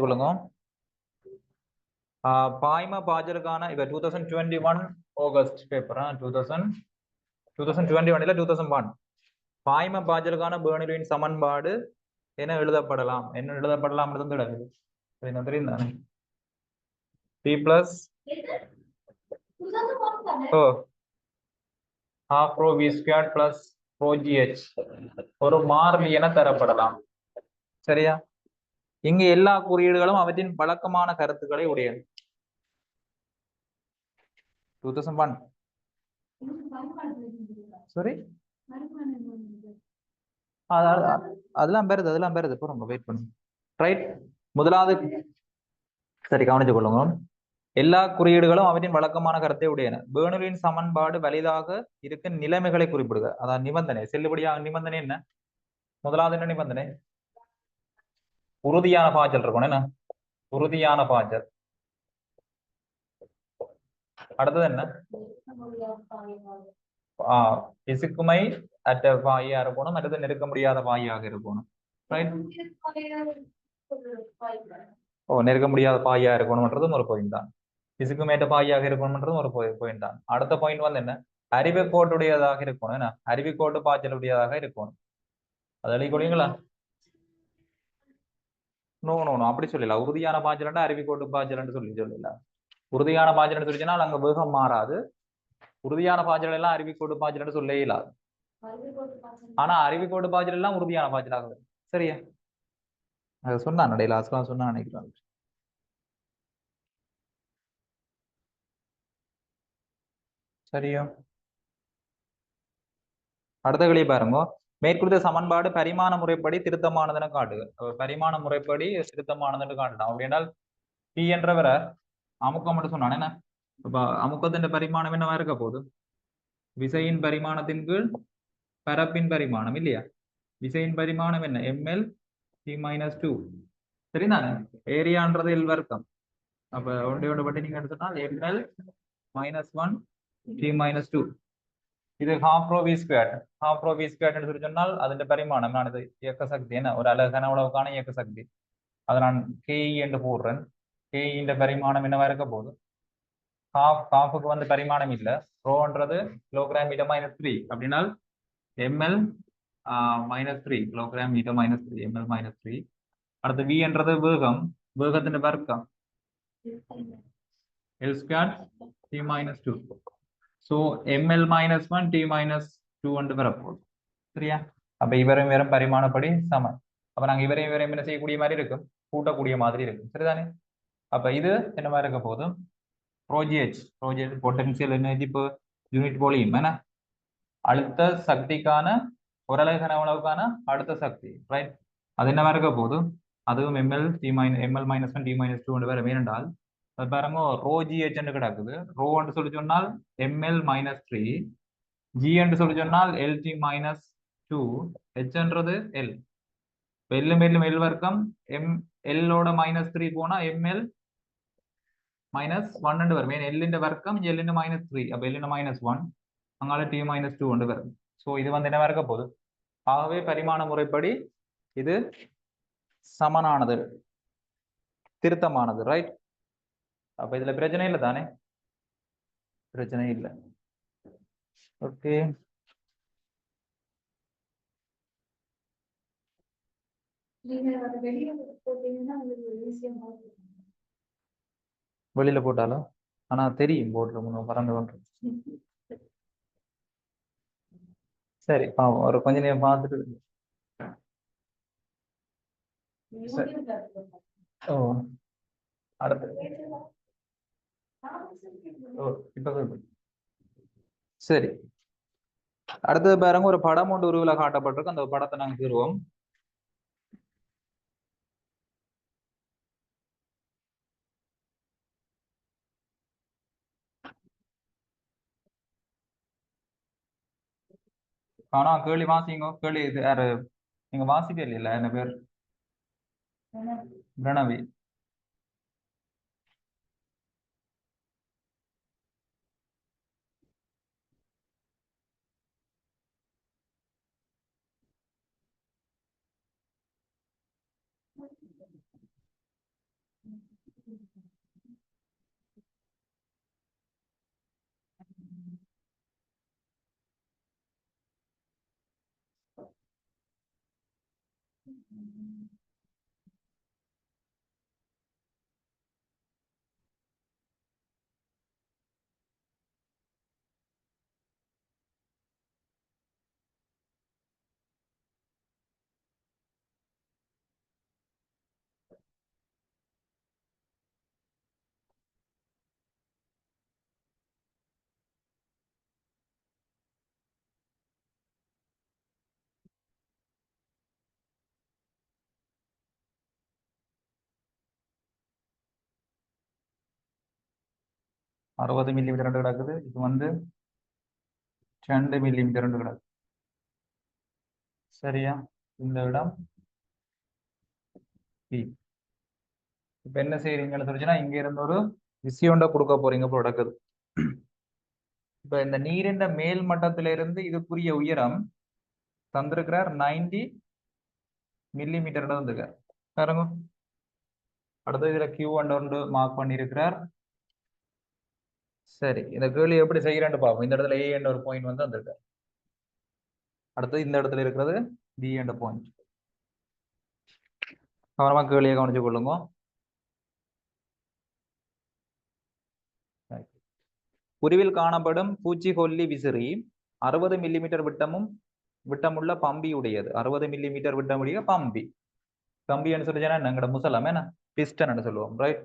கொள்ளுங்க. பாய்ம பாஜருக்கான இப்ப 2021 August paper 2021 இல்ல 2001 பாய்ம பாஜருக்கான பேர்னிலின் சமன்பாடு என்ன எழுதப்படலாம் என்ன தெரியும் தானே P plus half rho v squared plus rho gh ஒரு மாறிலி என தரப்படலாம். சரியா? இங்க எல்லா குறியீடுகளும் அவற்றின் வழக்கமான கருத்துக்களை உடையது. 2001 சாரி அதெல்லாம் பெறுது போறோம் வெயிட் பண்ணுங்க. ரைட், முதலாவது சரி கவனிச்சு கொள்ளுங்க. எல்லா குறியீடுகளும் அவற்றின் வழக்கமான கருத்தை உடையன. பேர்னலின் சமன்பாடு வலிதாக இருக்க நிலைமைகளை குறிப்பிடுக. அதாவது நிபந்தனை, செல்லுபடியாக நிபந்தனை என்ன? முதலாவது என்ன நிபந்தனை? உறுதியான பாய்ச்சல் இருக்கணும். என்ன உறுதியான பாய்ச்சல்? அடுத்தது என்ன? இசுக்குமை அற்ற பாயா இருக்கணும், மற்றது நெருக்க முடியாத பாயாக இருக்கணும். நெருக்க முடியாத பாயா இருக்கணும்ன்றதும் ஒரு பாயிண்ட் தான். பிசுக்குமேட்ட பாயாக இருக்கணும்ன்றதும் ஒரு பாயிண்ட் தான். அடுத்த பாயிண்ட் வந்து என்ன? அறிவுக்கோட்டுடையதாக இருக்கணும். என்ன அறிவுக்கோட்டு பாய்ச்சலுடையதாக இருக்கணும். அது எழுதிக்கொள்ளுங்களா? நோ அப்படி சொல்லல. உறுதியான பாய்ச்சல் அறிவுக்கோட்டு பாய்ச்சல் சொல்லல. உறுதியான பாய்ச்சல் சொல்லிச்சுன்னா அங்க வேகம் மாறாது. உறுதியான பாய்ச்சல் எல்லாம் அறிவுக்கோட்டு பாய்ச்சல் சொல்ல இயலாது. ஆனா அறிவுக்கோட்டு பாய்ச்சல் எல்லாம் உறுதியான பாய்ச்சலாக வரும். சரியா? அதை சொன்னான் நடையில அசலாம் சொன்னா நினைக்கிறேன். சரியா? அடுத்த களி பாருங்க. மேற்குறித்த சமன்பாடு பரிமாண முறைப்படி திருத்தமானதுன்னு காட்டுது. பரிமாண முறைப்படி திருத்தமானதுன்னு காட்டுதான். அப்படின்னால் P என்றவரை அமுக்கம் மட்டும் சொன்னான். என்ன இப்ப அமுக்கத்தின் பரிமாணம் என்னவா இருக்க போகுது? விசையின் பரிமாணத்தின் கீழ் பரப்பின் பரிமாணம் இல்லையா? விசையின் பரிமாணம் என்ன? ml T-2. சரிதானே? ஏரியான்றது L வர்க்கம். அப்ப ஒன்று பற்றி நீங்க எடுத்துட்டால் ml -1 T-2. இது half rho v squared. half rho v squared என்று சொல்லி சொன்னால் அதன் பரிமாணம் நான் இது இயக்க சக்தி என்ன ஒரு அலகான உலவுக்கான இயக்க சக்தி. அதை நான் ke என்று போடுறேன். ke இந்த பரிமாணம் என்னவா இருக்க போகுது? ஹாஃபுக்கு வந்து பரிமாணம் இல்லை. ரோன்றது கிலோகிராம் மீட்டர் -3 அப்படின்னால் ml -3 கிலோகிராம் மீட்டர் -3 ml -3. அடுத்து v என்றது வேகம், வேகத்தின் வர்க்கம் L squared T-2. So ml -1 T-2 என்று வரப்போகுது. சரியா? அப்ப இவரும் வேறும் பரிமாணப்படி சமம். அப்ப நாங்க இவரையும் என்ன செய்யக்கூடிய மாதிரி இருக்கும், கூட்டக்கூடிய மாதிரி இருக்கும். சரிதானே? அப்ப இது என்ன மாதிரி இருக்க போதும்? Rho g h potential energy per unit volume. என்ன அழுத்த சக்திக்கான ஓரளவு கனவுக்கான அடுத்த சக்தி. ரைட், அது என்னவா இருக்க போதும்? அதுவும் ml -1 T-2 வேற வேண்டால் அது பாருங்க ரோஜிஹெச் என்று கிடக்குது. ரோ என்று சொல்லி சொன்னால் ml -3, ஜி என்று சொல்லி சொன்னால் LT -2, ஹெச் என்றது எல். எல்லும் எல் வர்க்கம் எல்லோட -3 போனா ml -1 வரும். எல்லின் வர்க்கம் எல்லின் -3. அப்ப எல்லின் -1 அங்கால T-2 வரும். ஸோ இது வந்து என்ன இருக்க போகுது? ஆகவே பரிமாண முறைப்படி இது சமனானது, திருத்தமானது. ரைட், அப்ப இதுல பிரச்சனை இல்லை தானே? பிரச்சனை இல்லை. ஓகே, வெளியில போட்டாலும் ஆனா தெரியும் போர்ட்ல பறந்து கொண்டு. சரி பாவம், ஒரு கொஞ்ச நேரம் பார்த்துட்டு. ஓ அடுத்து இப்ப சரி, அடுத்தது பாருங்க, ஒரு படம் ஒன்று உருவில காட்டப்பட்டிருக்கு. அந்த படத்தை நாங்க தீர்வோம். ஆனா கேள்வி வாசிங்க. கேள்வி இது யாரு? நீங்க வாசிப்பே இல்லைல்ல? என்ன பேர்? பிரணவி. 60 மில்லிமீட்டர் கிடக்குது. இது வந்து 2 மில்லிமீட்டர் கிடக்கு. சரியா? இந்த இடம் பி. இப்ப என்ன செய்யறீங்கன்னு சொல்லிச்சுன்னா இங்க இருந்து ஒரு விசியோண்ட கொடுக்க போறீங்க ப்ரொடக்ட். இப்ப இந்த நீரின் மேல் மட்டத்தில இருந்து இதுக்குரிய உயரம் தந்திருக்கிறார் 90 மில்லிமீட்டர் வந்துங்க பாருங்க. அடுத்தது இதுல கியூ ஒன்று மார்க் பண்ணியிருக்கிறார். சரி, இந்த கேள்வி எப்படி செய்யறேன்னு பார்ப்போம். இந்த இடத்துல ஏ என்ற ஒரு பாயிண்ட் வந்து வந்திருக்கு. அடுத்தது இந்த இடத்துல இருக்கிறது பி என்ற பாயிண்ட். கவனமா கேள்வியை கவனிச்சு கொள்ளுங்க. உருவில் காணப்படும் பூச்சிக்கொல்லி விசிறி 60 மில்லிமீட்டர் விட்டமுள்ள பம்பி உடையது. 60 மில்லிமீட்டர் விட்டமுடைய பம்பி. கம்பின்னு சொல்லிச்சா எங்கட முசலம் என்ன பிஸ்டன் சொல்லுவோம், ரைட்?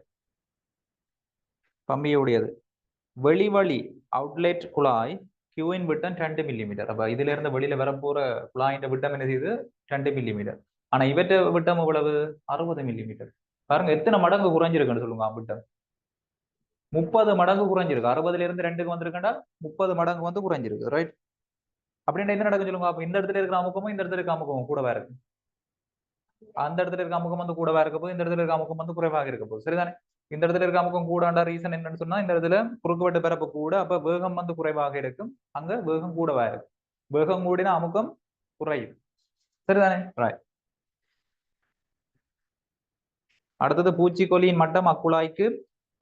பம்பியை உடையது. வெளிவழி அவுட்லெட் குழாய் கியூவின் விட்டம் 2 மில்லிமீட்டர். அப்ப இதுல இருந்து வெளியில வரப்போற குழாயின் விட்டம் என்ன செய்யுது? 2 மில்லிமீட்டர். ஆனா இவற்றை விட்டம் எவ்வளவு? 60 மில்லிமீட்டர். பாருங்க எத்தனை மடங்கு குறைஞ்சிருக்குன்னு சொல்லுங்க. விட்டம் 30 மடங்கு குறைஞ்சிருக்கு. 60ல இருந்து 2க்கு வந்திருக்கா 30 மடங்கு வந்து குறைஞ்சிருக்கு, ரைட்? அப்படின்னா என்ன நடக்கும் சொல்லுங்க. அப்ப இந்த இடத்துல இருக்கிற அமுக்கமும் இந்த இடத்துல இருக்க அமுக்கமும் கூடவா இருக்கு. அந்த இடத்துல இருக்க அமுகம் வந்து கூடவா இருக்க போது, இந்த இடத்துல இருக்க அமுகம் வந்து குறைவாக இருக்க போகுது. சரிதானே? இந்த இடத்துல இருக்க அமுகம் கூடாண்டா ரீசன் என்னன்னு சொன்னா இந்த இடத்துல குறுக்குவெட்டு பரப்பு கூட, அப்ப வேகம் வந்து குறைவாக இருக்கும். அங்க வேகம் கூடவா இருக்கும். வேகம் கூடினா அமுகம் குறையும். சரிதானே? ரைட். அடுத்தது பூச்சிக்கொல்லியின் மட்டம் அக்குழாய்க்கு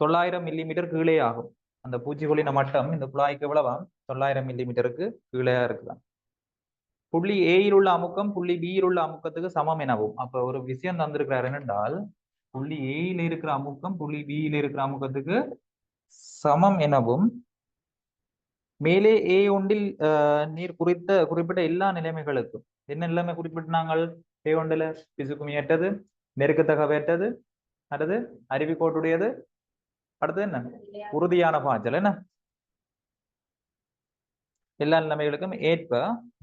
900 மில்லிமீட்டர் கீழே ஆகும். அந்த பூச்சிக்கொல்லியின் மட்டம் இந்த குழாய்க்கு எவ்வளவா? 900 மில்லிமீட்டருக்கு கீழே இருக்குதான். புள்ளி ஏயில் உள்ள அமுக்கம் புள்ளி பியில் உள்ள அமுக்கத்துக்கு சமம் எனவும். அப்ப ஒரு விஷயம் தந்திருக்கிறார் என்னென்றால், புள்ளி ஏயில் இருக்கிற அமுக்கம் புள்ளி பியில் இருக்கிற அமுக்கத்துக்கு சமம் எனவும், மேலே ஏ ஒன்றில் நீர் குறிப்பிட்ட எல்லா நிலைமைகளுக்கும் என்ன நிலைமை குறிப்பிட்டாங்கள்? ஏ ஒன்றில் பிசுக்குமியற்றது, நெருக்கத்தகவற்றது, அடுத்து அருவிக்கோட்டுடையது, அடுத்து என்ன உறுதியான பாய்ச்சல், என்ன எல்லா நிலைமைகளுக்கும் ஏற்ப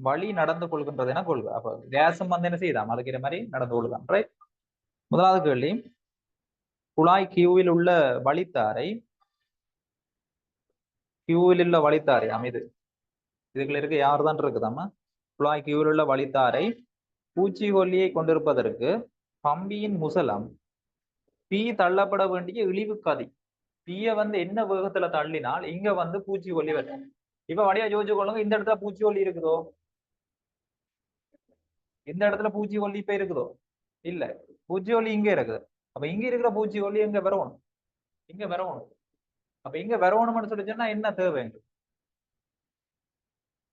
வழி நடந்து கொள்கின்றது என கொள்க. அப்ப கேஸும் வந்து என்ன செய்தாம் அதுக்கிற மாதிரி நடந்து கொள்ளுதான், ரைட்? முதலாவது கேள்வி, குழாய் கியூவில் உள்ள வழித்தாரை அமைது. இதுக்குள்ள இருக்க யார் தான் இருக்குதாமா? குழாய் கியூவில் உள்ள வழித்தாரை பூச்சிக்கொல்லியை கொண்டிருப்பதற்கு பம்பியின் முசலம் பி தள்ளப்பட வேண்டிய இழிவு கதி. பிய வந்து என்ன வேகத்துல தள்ளினால் இங்க வந்து பூச்சிக்கொல்லி வரும். இப்ப வழியா யோசிச்சு கொள்ளுங்க. இந்த இடத்துல பூச்சிக்கொல்லி இருக்குதோ? இந்த இடத்துல பூச்சிக்கொல்லி இப்ப இருக்குதோ? இல்ல, பூச்சிக்கொல்லி இங்க இருக்குது. அப்ப இங்க இருக்கிற பூச்சிக்கொல்லி எங்க வரணும்? இங்க வரணும். அப்ப இங்க வரணும்னு சொல்லிச்சுன்னா என்ன தேவை?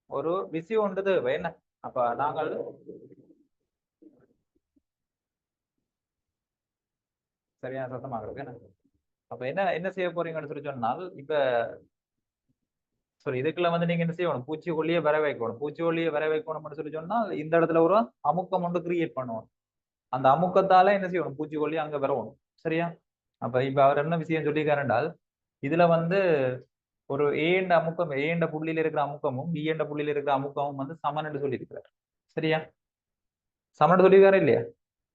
ஒரு விசி ஒன்று தேவை, என்ன? அப்ப நாங்கள் சரியான சத்தமாக என்ன? அப்ப என்ன என்ன செய்ய போறீங்கன்னு சொல்லி சொன்னால், இப்ப சரி இதுக்குள்ள வந்து நீங்க என்ன செய்யணும்? பூச்சிக்கொல்லியை வர வைக்கணும். பூச்சிக்கொல்லியை வர வைக்கணும்னு சொல்லி சொன்னால் இந்த இடத்துல ஒரு அமுக்கம் ஒன்று கிரியேட் பண்ணுவோம். அந்த அமுக்கத்தால என்ன செய்யணும்? பூச்சிக்கொல்லி அங்க வரணும். சரியா? அப்ப இப்ப அவர் என்ன விஷயம் சொல்லியிருக்காரு என்றால், இதுல வந்து ஒரு ஏண்ட அமுக்கம், ஏண்ட புள்ளியில இருக்கிற அமுக்கமும் பி என்ற புள்ளியில இருக்கிற அமுக்கமும் வந்து சமன் என்று சொல்லியிருக்கிறார். சரியா? சமன் சொல்லியிருக்காரு இல்லையா?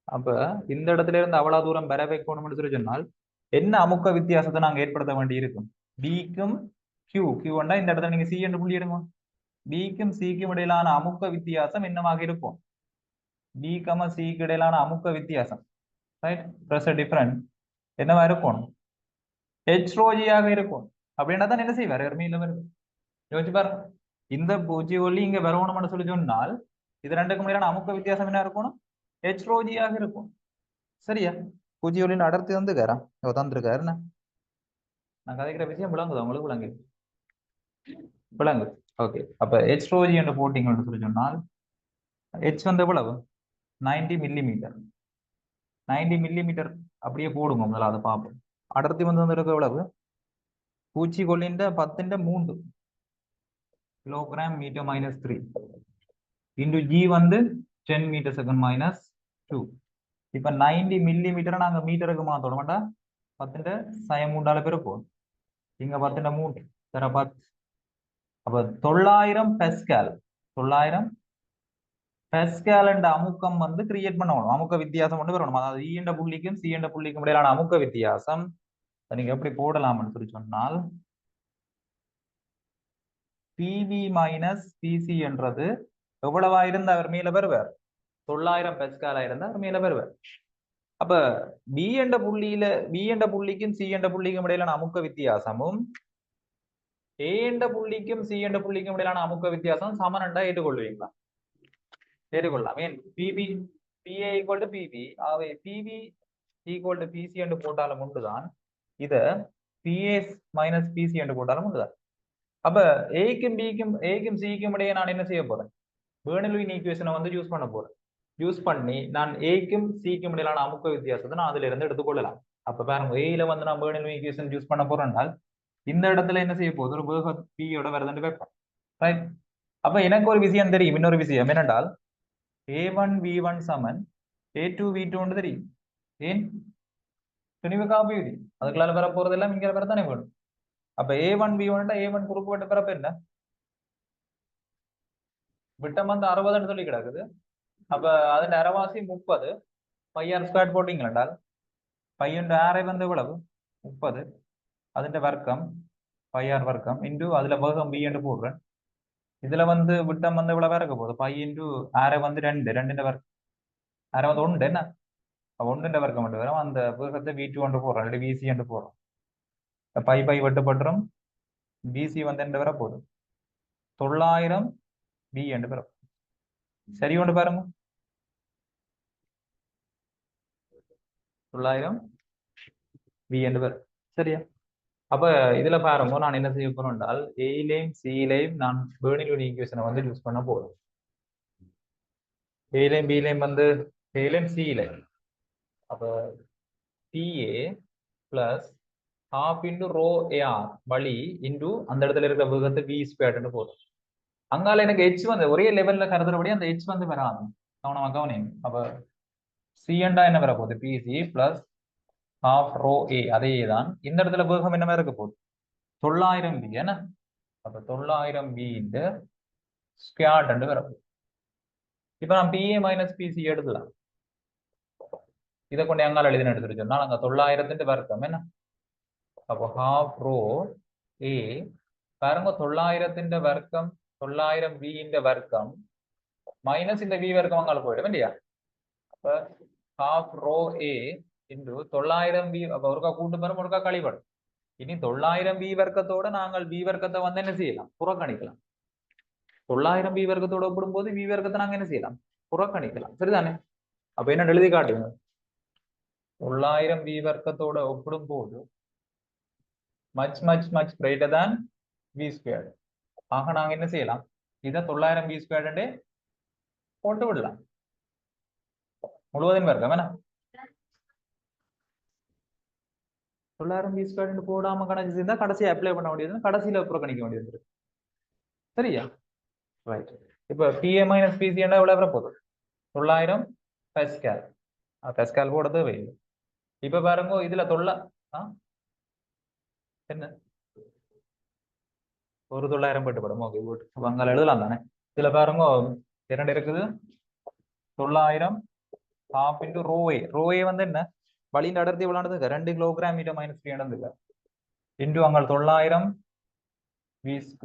அப்ப இந்த இடத்துல இருந்து அவ்வளவு தூரம் வர வைக்கணும்னு சொல்லி சொன்னால் என்ன அமுக்க வித்தியாசத்தை நாங்க ஏற்படுத்த வேண்டி இருக்கும்? பிக்கும் கியூண்டா இந்த இடத்துல நீங்க சி என்று புள்ளி எடுங்க. பிக்கும் சிக்கும் இடையிலான அமுக்க வித்தியாசம் என்னவாக இருக்கும்? பி கம சிக்கு இடையிலான அமுக்க வித்தியாசம், ரைட்? பிரஷர் டிஃபரன்ஸ் என்னவா இருக்கும்? ஹெச்ரோஜியாக இருக்கும். அப்படின்னா தான் என்ன செய்வார்? எர்மியில வருது. யோசிச்சு பாருங்க. இந்த பூச்சிக்கொல்லி இங்க வரணும்னு சொல்லி சொன்னால் இது ரெண்டுக்கும் இடையிலான அமுக்க வித்தியாசம் என்ன இருக்கணும்? ஹெச்ரோஜியாக இருக்கும். சரியா? பூச்சிக்கொல்லின் அடர்த்தி வந்துக்காரா தந்திருக்காரு. நான் கதைக்கிற விஷயம் விளங்குதா உங்களுக்கு? விளங்கு. ஓகே. அப்ப ஹெச்ரோஜி என்று போட்டிங்கன்னு சொல்லி சொன்னால் ஹெச் வந்து எவ்வளவு? 90 மில்லிமீட்டர் 90 மில்லிமீட்டர் அப்படியே போடுங்க முதல்ல அதை பார்ப்போம். அடர்த்தி வந்து வந்திருக்க எவ்வளவு? பூச்சிக்கொல்லின் 10⁻³ கிலோகிராம் மீட்டர் -3 இன்டு ஜி வந்து 10 மீட்டர் செகண்ட் -2. இப்ப 90 மில்லிமீட்டரை நாங்க மீட்டருக்கு மாத்தோட மாட்டா 10⁻³ பெருப்போம். இங்க 10⁻³ தர 10. அப்ப 900 பெஸ்கால் 900 பெஸ்கால் என்ற அமுக்கம் வந்து கிரியேட் பண்ணணும். அமுக்க வித்தியாசம் கொண்டு வரணும். அதாவது இ என்ற புள்ளிக்கும் சி என்ற புள்ளிக்கும் இடையிலான அமுக்க வித்தியாசம் நீங்க எப்படி போடலாம்னு சொல்லி சொன்னால் பிவி மைனஸ் பிசி என்றது எவ்வளவா இருந்தா அவர் மேல வருவார்? 900 பெஸ்காலா இருந்தா அவர் மேல வருவார். அப்ப பி என்ற புள்ளிக்கும் சி என்ற புள்ளிக்கும் இடையிலான அமுக்க வித்தியாசமும் ஏ என்ற புள்ளிக்கும் சி என்ற புள்ளிக்கும் இடையிலான அமுக்க வித்தியாசம் சமனண்டா ஏற்றுக்கொள்வீங்களா? ஏற்றுக்கொள்ளலாம். ஏன் BP BA equal to BP ஆகவே பிபி ஈக்குவல் டு பிசி என்று போட்டாலும் உண்டுதான். இத பிஏஸ் மைனஸ் பிசி என்று போட்டாலும் உண்டுதான். அப்ப ஏக்கும் சிக்கும் இடையே நான் என்ன செய்ய போறேன்? பெர்னோள்ளியின் ஈக்குவேஷனை வந்து யூஸ் பண்ண போறேன். யூஸ் பண்ணி நான் ஏக்கும் சிக்கும் இடையிலான அமுக்க வித்தியாசத்தை நான் அதுல இருந்து எடுத்துக்கொள்ளலாம். அப்ப பாருங்க, ஏல வந்து நான் பெர்னோள்ளியின் ஈக்குவேஷன் யூஸ் பண்ண போறேன்னால் இந்த இடத்துல என்ன செய்ய போகுது? ஒரு வேக பியோட வருதுன்னு வைப்போம். ரைட். அப்ப எனக்கு ஒரு விஷயம் தெரியும். இன்னொரு விஷயம் என்னென்றால் A1 V1 சமன் A2 V2 தெரியும். ஏன் துணிவு காப்பி விதி அதுக்குள்ளால வர போறது எல்லாம் இங்க வரத்தானே வேணும். அப்ப A1 V1 A1 குறுக்கு வெட்டு பிறப்பு என்ன? விட்டம் வந்து 60 சொல்லி கிடக்குது. அப்ப அதன் அரைவாசி 30 πr² போட்டீங்க என்றால் பையன் ஆரை வந்து எவ்வளவு? 30 അതിന്റെ வர்க்கம் πr வர்க்கம் இன்டு அதுல வேகம் b என்று போடுறேன். இதுல வந்து விட்டம் வந்து இவ்வளவு இருக்க போகுது π இன்டு ஆரை வந்து 2 2ന്റെ வர்க்கம் ஆரை வந்து 1 என்ன 1ന്റെ வர்க்கம் மட்டும் வரும். அந்த வேகத்தை v2 என்று போடுறோம், இல்லாட்டி vc என்று போடுறோம். π வெட்டுப்பட்டுரும். vc வந்து என்ன வர போகுது? 900 v என்று வரும். சரி ஒன்று பாருங்க, 900 v என்று வரும். சரியா? அப்ப இதுல பாருங்க, நான் என்ன செய்ய போறேன் என்றால் ஏலையும் சிலையும் நான் பெர்னோள்ளியின் ஈக்குவேஷனை வந்து யூஸ் பண்ண போறேன். ஏலையும் பிலையும் வந்து ஏலையும் சிலையும் அப்ப PA plus half into rho AR வழி இன்டு அந்த இடத்துல இருக்கிற வேகத்தை v² போதும். அங்கால எனக்கு h வந்து ஒரே லெவல்ல கருதுறபடி அந்த h வந்து வராது. கவனிங்க. அப்ப C என்றா என்ன வர போகுது? PC plus half rho A அதே தான். இந்த இடத்துல வேகம் என்ன இருக்க போகுது? 900 v என்ன? அப்ப 900 v இந்த ஸ்கொயர் வர போகுது. இப்ப நான் PA மைனஸ் PC எடுக்கலாம். இதை கொண்டு எங்கால எழுதின எடுத்துட்டு சொன்னா நாங்க 900 வர்க்கம் என்ன? அப்போ half rho A பாருங்க, 900 வர்க்கம் 900 v வர்க்கம் மைனஸ் இந்த v வர்க்கம் அங்கால போயிடும் இல்லையா? அப்ப half rho A into 900 v ஒருக்கா கூட்டு பெறும் ஒருக்கா கழிப்படும். இனி 900 v வர்க்கத்தோட நாங்கள் v வர்க்கத்தை வந்து என்ன செய்யலாம்? புறக்கணிக்கலாம். 900 v வர்க்கத்தோட ஒப்பிடும்போது v வர்க்கத்தை நாங்க என்ன செய்யலாம்? புறக்கணிக்கலாம். சரிதானே? அப்ப என்ன எழுதி காட்டுங்க. 900 v வர்க்கத்தோட ஒப்பிடும் போது much greater than v². ஆக நாங்க என்ன செய்யலாம்? இதை 900 v² போட்டு விடலாம். முழுவதும் வர்க்கம் என்ன? 900 v² போடாம கணக்கு செய்தா கடைசியை அப்ளை பண்ண வேண்டியது, கடைசியில புறக்கணிக்க வேண்டியது. சரியா? ரைட். இப்ப PA மைனஸ் PC எவ்வளவு வர போகுது? 900 பெஸ்கால். பெஸ்கால் போட தேவையில்லை. இப்ப பாருங்க, இதுல என்ன ஒரு 900 பெட்டுப்படும். Okay good. அங்கால எழுதலாம் தானே? இதுல பாருங்க இரண்டு இருக்குது. 900 half into rho A. rho A வந்து என்ன? வழியின் அடர்த்தி விளாண்டது 2 கிலோகிராம் மீட்டர் -3 நடந்துங்க. இன்டு அங்க 900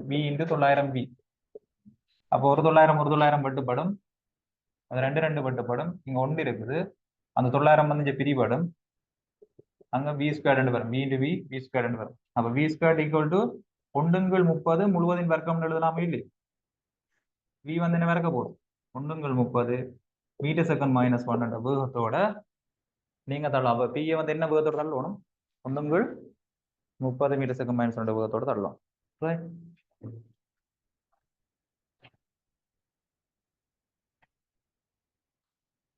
v இன்டு 900 v. அப்போ ஒரு 900 வெட்டுப்படும். அது 2 வெட்டுப்படும். இங்க 1 இருக்குது. அந்த 900 வந்து இங்க பிரிபடும். அங்க v² வரும். v இன்டு v² வரும். அப்ப v² ஈக்குவல் டு 1/30 முழுவதின் வர்க்கம் எழுதலாமே இல்லை? v வந்து என்ன வர்க்க போடும்? 1/30 மீட்டர் செகண்ட் -1 என்ற வேகத்தோட நீங்க தள்ளலாம். அப்ப PA வந்து என்ன வேகத்தோட தள்ளணும்? 1/30 மீட்டர் செகண்ட் -1 வேகத்தோட தள்ளலாம்.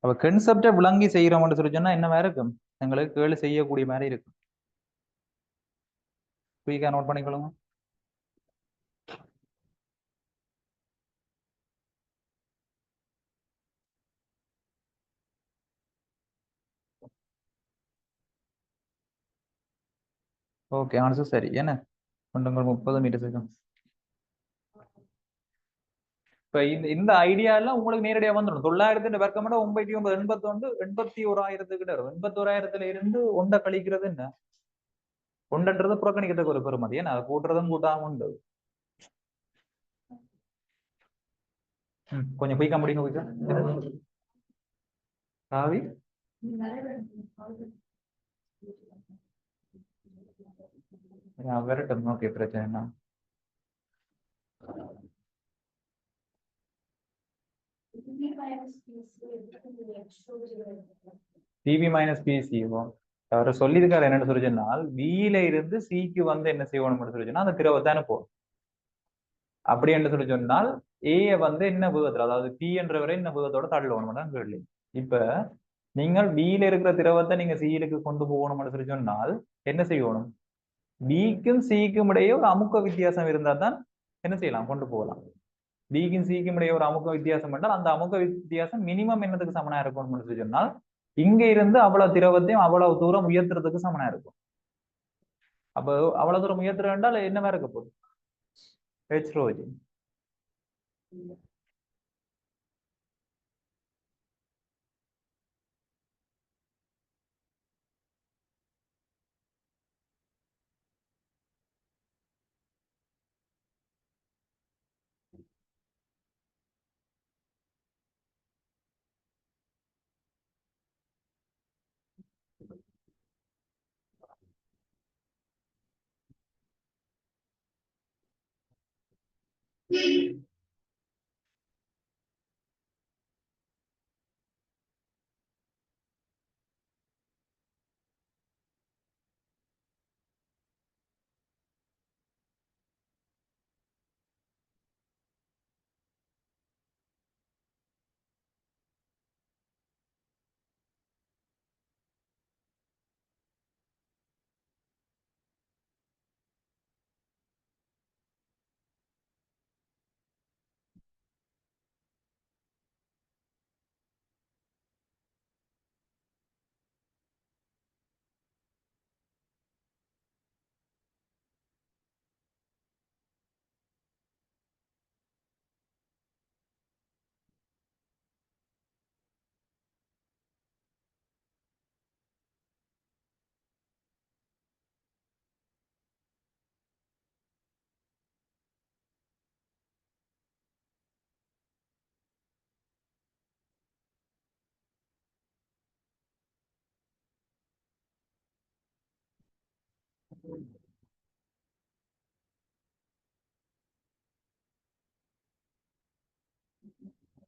அப்ப அப்ப கன்செப்டை விளங்கி செய்யறோம்னு சொல்லி சொன்னா என்ன மாதிரி இருக்கும், எங்களுக்கு கேள்வி செய்யக்கூடிய மாதிரி இருக்கும். குயிக்கா நோட் பண்ணிக்கொள்ளுங்க. ஓகே, ஆன்சர் சரி. என்ன கொண்டுங்கள் 30 மீட்டர் செகண்ட். இப்ப இந்த ஐடியா எல்லாம் உங்களுக்கு நேரடியா வந்துடும். 900 வர்க்கம் 99 81 81,000 வரும். 81,000 இருந்து ஒன்றை கழிக்கிறது என்ன, ஒன்றுன்றது புறக்கணிக்கிறதுக்கு ஒரு பெருமதி. ஏன்னா அதை கூட்டுறதும் கூட்டாம உண்டு. கொஞ்சம் குயிக்கா முடியுங்க, குயிக்கா. ராவி விரட்டும். ஓகே, பிரச்சனை என்ன. பிபி மைனஸ் பிசி அவர் சொல்லியிருக்காரு என்னன்னு சொல்லி சொன்னால், பியில இருந்து சிக்கு வந்து என்ன செய்யணும்னு சொல்லி சொன்னா அந்த திரவத்தை அனுப்பும். அப்படி என்று சொல்லி சொன்னால் ஏ வந்து என்ன வேகத்துல, அதாவது பி என்றவரை என்ன வேகத்தோட தள்ளணும் கேள்வி. இப்ப நீங்கள் பியில இருக்கிற திரவத்தை நீங்க சியிலுக்கு கொண்டு போகணும்னு சொல்லி சொன்னால் என்ன செய்யணும், பிக்கும் சிக்கும் இடையே ஒரு அமுக்க வித்தியாசம் இருந்தா தான் என்ன செய்யலாம், கொண்டு போகலாம். பிக்கும் சிக்கும் இடையே ஒரு அமுக்க வித்தியாசம் என்றால் அந்த அமுக்க வித்தியாசம் மினிமம் என்னதுக்கு சமனா இருக்கும்னு சொல்லி சொன்னால், இங்க இருந்து அவ்வளவு திரவத்தையும் அவ்வளவு தூரம் உயர்த்துறதுக்கு சமனா இருக்கும். அப்போ அவ்வளவு தூரம் உயர்த்துற என்றால் என்னவா இருக்க போகுது, ஹெச்ரோஜன்.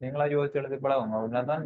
நீங்களா யோசிச்சு எழுதி பழகுங்க, அப்படின்னாதான்.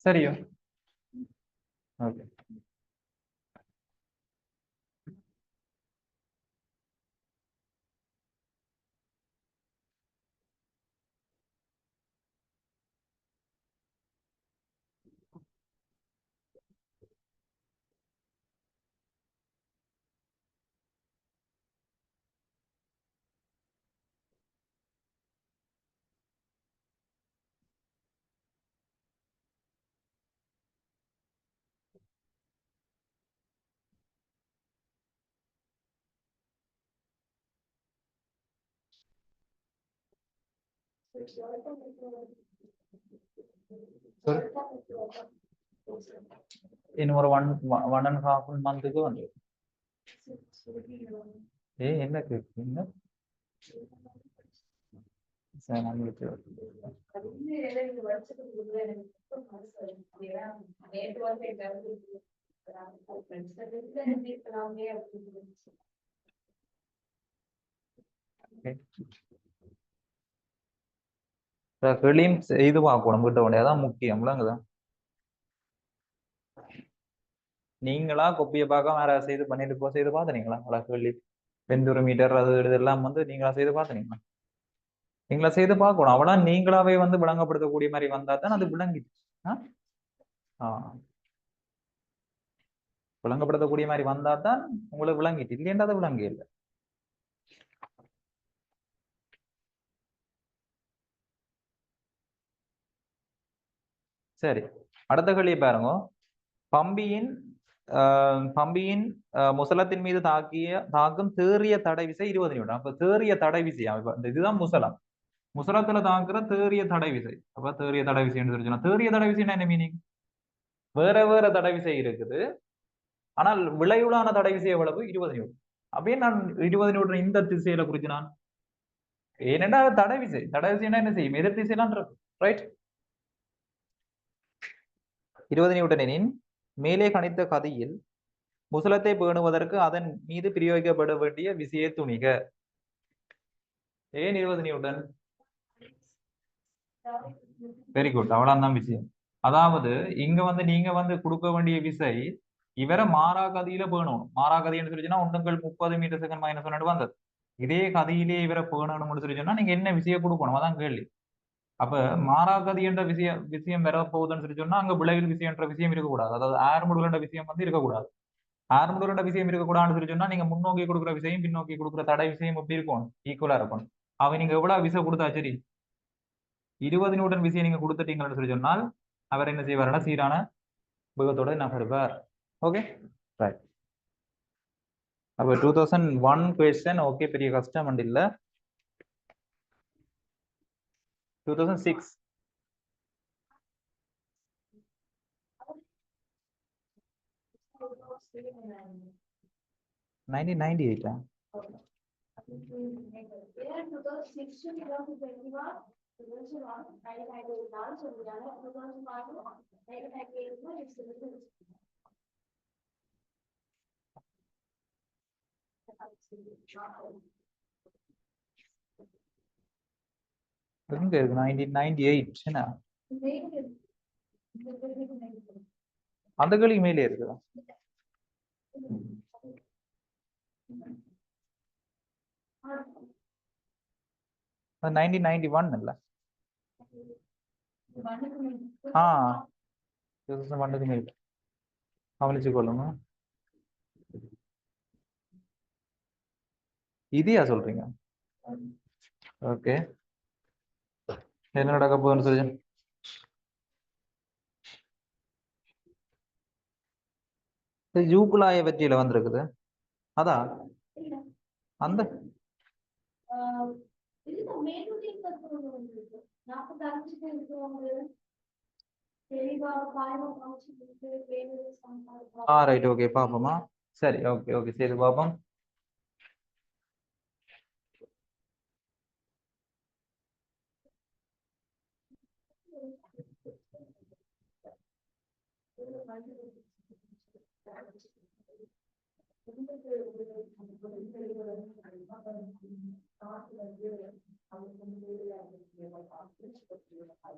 சரியோ, ஓகே. இன்னும் ஒரு 1.5 மந்த்துக்கு வந்து என்ன கேக்குறீங்க? சரி, நம்மளுக்கு கிளீன் செய்து பார்க்கணும் வீட்டை வேண்டிய அதான் முக்கியம் இல்லைங்கதான். நீங்களா கொப்பியை பார்க்க வேற செய்து பண்ணிட்டு செய்து பார்த்துனீங்களா? வழக்கு வெந்தூர் மீட்டர் அது இதெல்லாம் வந்து நீங்களா செய்து பார்த்துனீங்களா? நீங்களா செய்து பார்க்கணும். அவளா நீங்களாவே வந்து விளங்கப்படுத்தக்கூடிய மாதிரி வந்தா தான் அது விளங்கிட்டு விளங்கப்படுத்தக்கூடிய மாதிரி வந்தா தான் உங்களுக்கு விளங்கிட்டு, இல்லையென்றா அது விளங்கி இல்லை. சரி, அடுத்த கேள்வி பாருங்க. பம்பியின் முசலத்தின் மீது தாக்கும் தேறிய தடை விசை 20 நிமிடம். அப்ப தேறிய தடை விசை இதுதான் முசலம். முசலத்துல தாக்குற தேறிய தடை விசை. அப்ப தேறிய தடை விசை சொன்னா தேறிய தடை விசைன்னா என்ன மீனிங்? வேற வேற தடை விசை இருக்குது, ஆனால் விளைவுளான தடை விசை எவ்வளவு? 20 நிமிடம். அப்படியே நான் 20 நிமிடம் இந்த திசையில குறிச்சு நான் ஏனென்றா தடை விசை. தடை விசைன்னா என்ன செய்யும்? எதிர் திசையெல்லாம் இருக்கும். ரைட். 20 நியூட்டனின் மேலே கணித்த கதியில் முசலத்தை பேணுவதற்கு அதன் மீது பிரயோகிக்கப்பட வேண்டிய விசையை துணிக. ஏன் 20 நியூட்டன்? வெரி குட், அவ்வளவுதான் விஷயம். அதாவது இங்க வந்து நீங்க வந்து கொடுக்க வேண்டிய விசை இவரை மாறா கதியில பேணும். மாறா கதின்னு சொல்லிச்சுன்னா 1 மீட்டர் செகண்ட் மைனஸ் 1 வந்தது. இதே கதியிலே இவரை பேணணும்னு சொல்லிச்சுன்னா நீங்க என்ன விசையை கொடுக்கணும்? அதான் கேள்வி. அப்ப மாறாகதி என்ற விஷயம் வர போகுதுன்னு சொல்லி சொன்னா அங்க விளைவில் விஷயம் என்ற விஷயம் இருக்கக்கூடாது. அதாவது ஆர்முடுகள் என்ற விஷயம் வந்து இருக்கக்கூடாது. ஆர்முடுகள் என்ற விஷயம் இருக்கக்கூடாதுன்னு சொல்லி சொன்னா நீங்க முன்னோக்கி கொடுக்குற விஷயம் பின்னோக்கி கொடுக்குற தடை விஷயம் எப்படி இருக்கும்? ஈக்குவலா இருக்கும். அவன் நீங்க எவ்வளவு விசை கொடுத்தா சரி 20 நியூட்டன் விசையை நீங்க கொடுத்துட்டீங்கன்னு சொல்லி சொன்னால் அவர் என்ன செய்வார்னா சீரான வேகத்தோட நகருவார். Okay right. அப்ப 2001 கொஸ்டின் ஓகே, பெரிய கஷ்டம் வந்து இல்ல. 2006 1998 எங்க இருக்கு? 1998 என்ன அந்த கேள்வி மேலே இருக்குதா? 1991 இல்ல? 2001 மேல் கவனிச்சு கொள்ளுங்க. இதையா சொல்றீங்க? ஓகே, என்ன நடக்க போகுதுன்னு சொல்லி ஜூகுலாய வெற்றியில வந்திருக்குது. அதான் அந்த ரைட், ஓகே பாப்போமா. சரி, ஓகே ஓகே சரி பாப்போம்.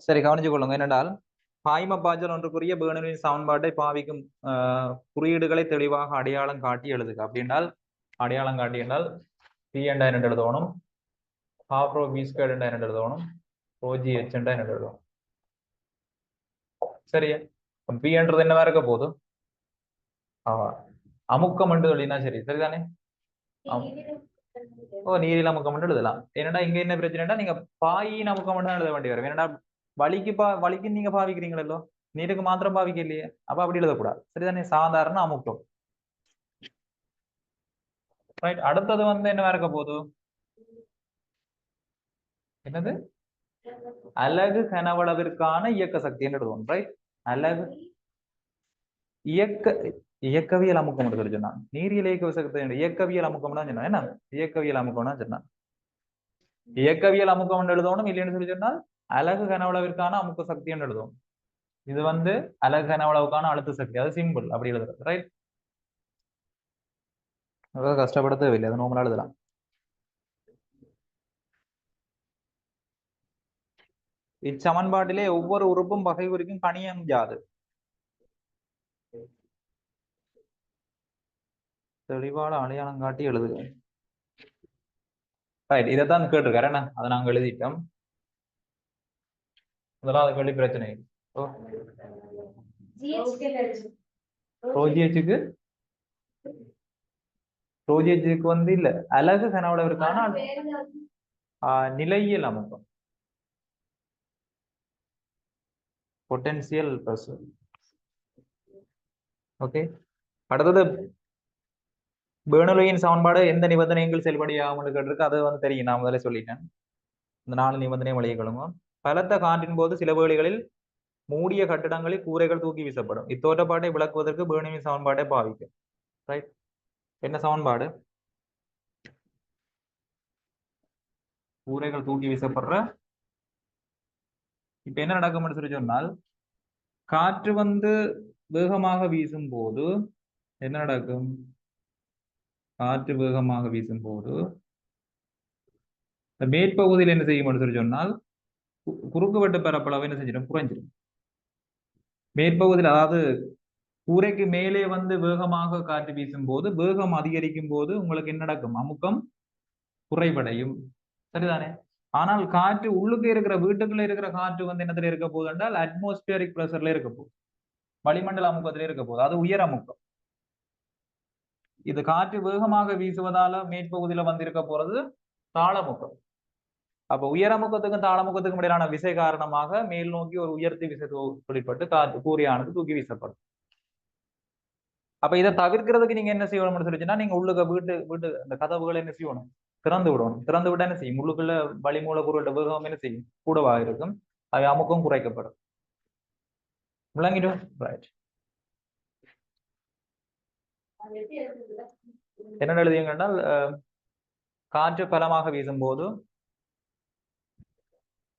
சரி, கவனிச்சு கொள்ளுங்க. என்னென்றால் பாய்ம பாய்ச்சல் ஒன்றுக்குரிய பேர்னலின் சமன்பாட்டை பாவிக்கும் குறியீடுகளை தெளிவாக அடையாளம் காட்டி எழுதுக. அப்படின்னால் அடையாளம் காட்டி என்றால் பி என்ற என்ன எழுதணும், ஹாஃப் ரோ பி ஸ்கொயர் என்ற என்ன எழுதணும், ரோஜி ஹெச் என்ற என்ன எழுதணும். சரியா? பி என்றது என்னவா இருக்க போகுது? அமுக்கம் என்று சொல்லினா சரி, சரிதானே? நீரில் அமுக்கம் மட்டும் எழுதலாம். என்னடா இங்க என்ன பிரச்சனைனா நீங்க பாயின் அமுக்கம் மட்டும் எழுத வேண்டி வரும். என்னடா வலிக்கு நீங்க பாவிக்கிறீங்களோ, நீருக்கு மாத்திரம் பாவிக்க இல்லையே, அப்ப அப்படி எழுதக்கூடாது. சரிதானே? சாதாரண அமுக்கம். ரைட். அடுத்தது வந்து என்ன இருக்க போகுது? என்னது? அலகு கனவளவிற்கான இயக்க சக்தி என்று எழுதுவோம், ரைட்? அலகு இயக்க இயக்கவியல் அமுக்கம் என்று சொல்லி சொன்னான். நீரியல் இயக்க சக்தி இயக்கவியல் அமுக்கம் தான் சொன்னான். என்ன இயக்கவியல் அமுக்கம் தான் சொன்னான். இயக்கவியல் அமுக்கம் என்று எழுதணும். இல்லைன்னு சொல்லி சொன்னால் அலகு கனவளவிற்கான அமுக்க சக்தி என்று எழுதுவோம். இது வந்து அலகு கனவளவுக்கான அழுத்த சக்தி. அது சிம்பிள் அப்படி எழுதுறது, ரைட்? கஷ்டப்பட தேவையில்லை, அது நார்மலா எழுதலாம். இச்சமன்பாட்டிலே ஒவ்வொரு உறுப்பும் வகை குறிக்கும் கணியம் யாது? தெளிவான அடையாளம் காட்டி எழுதுக. ரைட், இதைத்தான் கேட்டிருக்காரு. என்ன அதை நாங்க எழுதிட்டோம். முதலாவது கேள்வி பிரச்சனை. ரோஜியச்சுக்கு வந்து இல்ல அலகு கனவளவிற்கான நிலையியல் அமுக்கம், பொட்டன்சியல் பிரஷர். ஓகே, அடுத்தது பெர்னோலியின் சமன்பாடு எந்த நிபந்தனைகள் செல்லுபடியாகும் கேட்டிருக்கு. அது வந்து தெரியும், நான் முதல்ல சொல்லிட்டேன். இந்த 4 நிபந்தனை வழியை கொள்ளுங்க. பலத்த காற்றின் போது சில வேளைகளில் மூடிய கட்டிடங்களில் கூரைகள் தூக்கி வீசப்படும். இத்தோற்றப்பாட்டை விளக்குவதற்கு பெர்னோலியின் சமன்பாட்டை பாவிக்கும். ரைட், என்ன சமன்பாடு? கூரைகள் தூக்கி வீசப்படுற. இப்ப என்ன நடக்கும்னு சொல்லி சொன்னால், காற்று வந்து வேகமாக வீசும் போது என்ன நடக்கும்? காற்று வேகமாக வீசும் போது மேற்பகுதியில் என்ன செய்யும் சொல்லி சொன்னால், குறுக்குவெட்டு பரப்பளவு என்ன செஞ்சிடும்? குறைஞ்சிடும். மேற்பகுதியில், அதாவது கூரைக்கு மேலே வந்து வேகமாக காற்று வீசும் போது, வேகம் அதிகரிக்கும் போது உங்களுக்கு என்ன நடக்கும்? அமுக்கம் குறைவடையும், சரிதானே? ஆனால் காற்று உள்ளுக்கு இருக்கிற, வீட்டுக்குள்ள இருக்கிற காற்று வந்து என்னத்துல இருக்க போகுது என்றால் அட்மாஸ்பியரிக் பிரஷர்ல இருக்க போகுது, வளிமண்டல அமுக்கத்திலே இருக்க போகுது. அது உயர் அமுக்கம். இது காற்று வேகமாக வீசுவதால மேற்பகுதியில வந்திருக்க போறது தாளமுக்கம். அப்ப உயரமுக்கத்துக்கும் தாளமுக்கத்துக்கும் இடையிலான விசை காரணமாக மேல் நோக்கி ஒரு உயர்த்தி விசை வெளிப்பட்டு காற்று கூரையானது தூக்கி வீசப்படும். அப்ப இதை தவிர்க்கிறதுக்கு நீங்க என்ன செய்யணும்னு சொல்லிச்சுன்னா, நீங்க உள்ளுக்க வீட்டு வீட்டு அந்த கதவுகளை என்ன செய்யணும்? திறந்து விடணும். திறந்து விட்டா என்ன செய்யும்? உள்ளுக்குள்ள வளிமூலக்கூறுகளோட வேகம் என்ன செய்யும்? கூடவாக இருக்கும். அவை அமுக்கம் குறைக்கப்படும். விளங்கிடும், ரைட்? என்ன எழுதிங்க என்றால், காற்று பலமாக வீசும் போது,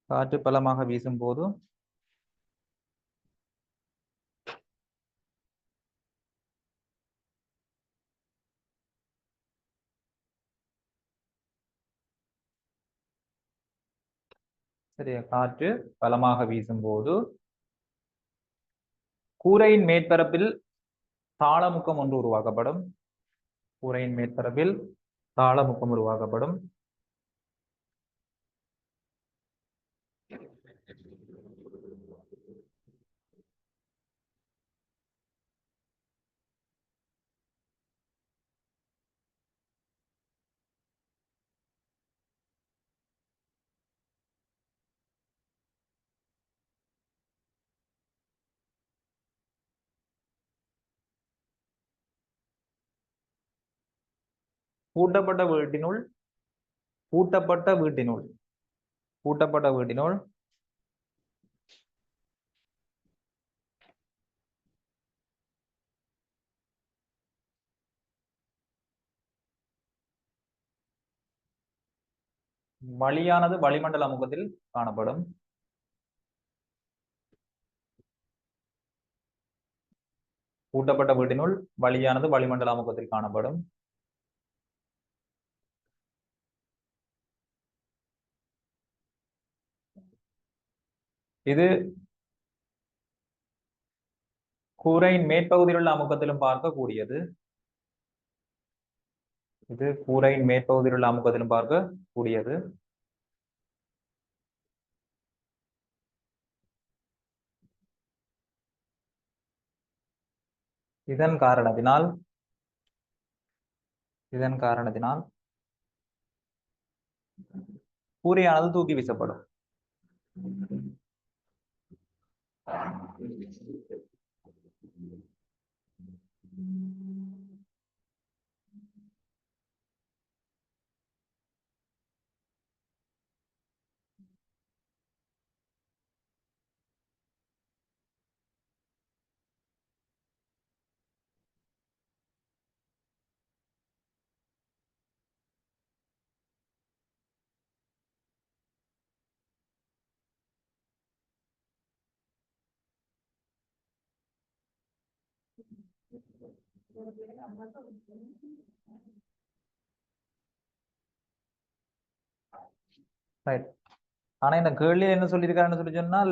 காற்று பலமாக வீசும் போது சரியா, காற்று பலமாக வீசும் போது கூரையின் மேற்பரப்பில் தாளமுக்கம் ஒன்று உருவாக்கப்படும். கூரையின் மேற்பரப்பில் தாளமுக்கம் உருவாக்கப்படும். பூட்டப்பட்ட வீட்டினுள் பூட்டப்பட்ட வீட்டினுள் பூட்டப்பட்ட வீட்டினுள் வளியானது வளிமண்டல அமுக்கத்தில் காணப்படும். பூட்டப்பட்ட வீட்டினுள் வளியானது வளிமண்டல அமுக்கத்தில் காணப்படும். இது கூரையின் மேற்பகுதியில் உள்ள அமுக்கத்திலும் பார்க்கக்கூடியது. இது கூரையின் மேற்பகுதியில் உள்ள அமுக்கத்திலும் பார்க்கக்கூடியது. இதன் காரணத்தினால் கூரையானது தூக்கி வீசப்படும். ரைட். ஆனா இந்த கேள்வி என்ன சொல்லியிருக்காருன்னு சொல்லி சொன்னால்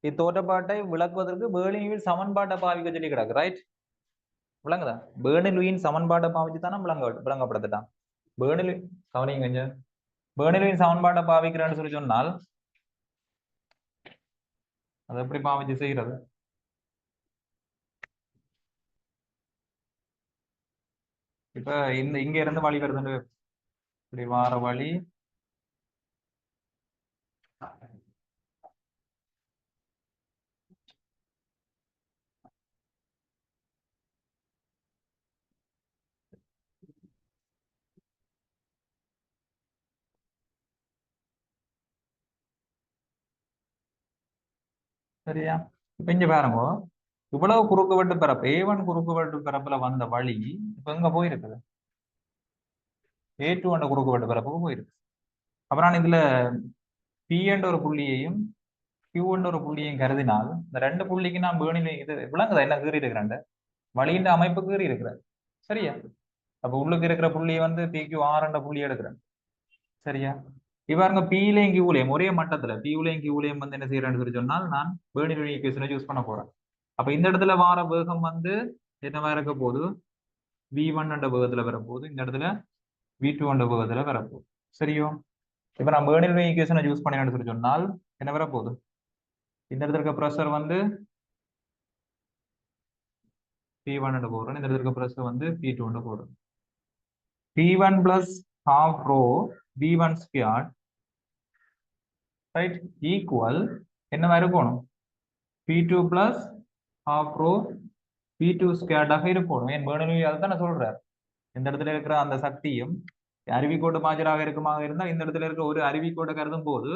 இத்தோற்றப்பாட்டை விளக்குவதற்கு பேர்னியின் சமன்பாட்டை பாவிக்க சொல்லி கிடக்கு. ரைட், விளங்குதா? பேர்னிலுயின் சமன்பாட்டை பாவிச்சு தானே விளங்கப்படுத்திட்டான். பேர்னில் கவனிங்க கொஞ்சம். பேர்னிலுயின் சமன்பாட்டை பாவிக்கிறான்னு சொல்லி சொன்னால் அதை எப்படி பாவிச்சு செய்கிறது? இப்ப இங்க இருந்து வழி வருதுன்னு இப்படி வார வழி சரியா? இப்ப இங்க பாருங்க, இவ்வளவு குறுக்குவெட்டு பரப்பு A1 குறுக்குவெட்டு பரப்புல வந்த வழி இப்ப எங்க போயிருக்குது? A2 என்ற குறுக்குவெட்டு பரப்புக்கு போயிருக்கு. அப்ப நான் இதுல P என்ற ஒரு புள்ளியையும் Q என்ற ஒரு புள்ளியையும் கருதினால் இந்த ரெண்டு புள்ளிக்கு நான் பேர்னில் இது விளங்குதா என்ன கீறி இருக்கிறேன்? வழியின் அமைப்பு கீறி இருக்கிறேன். சரியா? அப்ப உள்ளுக்கு இருக்கிற புள்ளியை வந்து PQR என்ற புள்ளி எடுக்கிறேன். சரியா? இவங்க பியிலையும் கியூலையும் ஒரே மட்டத்துல பியூலையும் கியூலையும் வந்து என்ன செய்யறேன்னு சொல்லி சொன்னால் நான் பேர்னில் ஈக்குவேஷனை யூஸ் பண்ண போறேன். அப்ப இந்த இடத்துல வார வேகம் வந்து என்னவா இருக்க போகுது? V1 என்ற வேகத்துல வரப்போகுது. இந்த இடத்துல V2 என்ற வேகத்துல வரப்போகுது. சரியோ? இப்ப நான் பேர்னில் ஈக்குவேஷனை யூஸ் பண்ணேன்னு சொல்லி சொன்னால் என்ன வரப்போகுது? இந்த இடத்துல இருக்க ப்ரெஷர் வந்து P1 போடுறேன். இந்த இடத்துல இருக்க ப்ரெஷர் வந்து P2 போடுறேன். P1 plus half rho V1 squared right equal என்னவா இருக்கணும்? P2 plus half rho P2 squared ஆக இருக்கணும். என் பேர்னில் அதை தான் நான் சொல்றேன். இந்த இடத்துல இருக்கிற அந்த சக்தியும் அருவிக்கோடு மாஜராக இருக்குமாக இருந்தால் இந்த இடத்துல இருக்க ஒரு அருவிக்கோட்டை கருதும் போது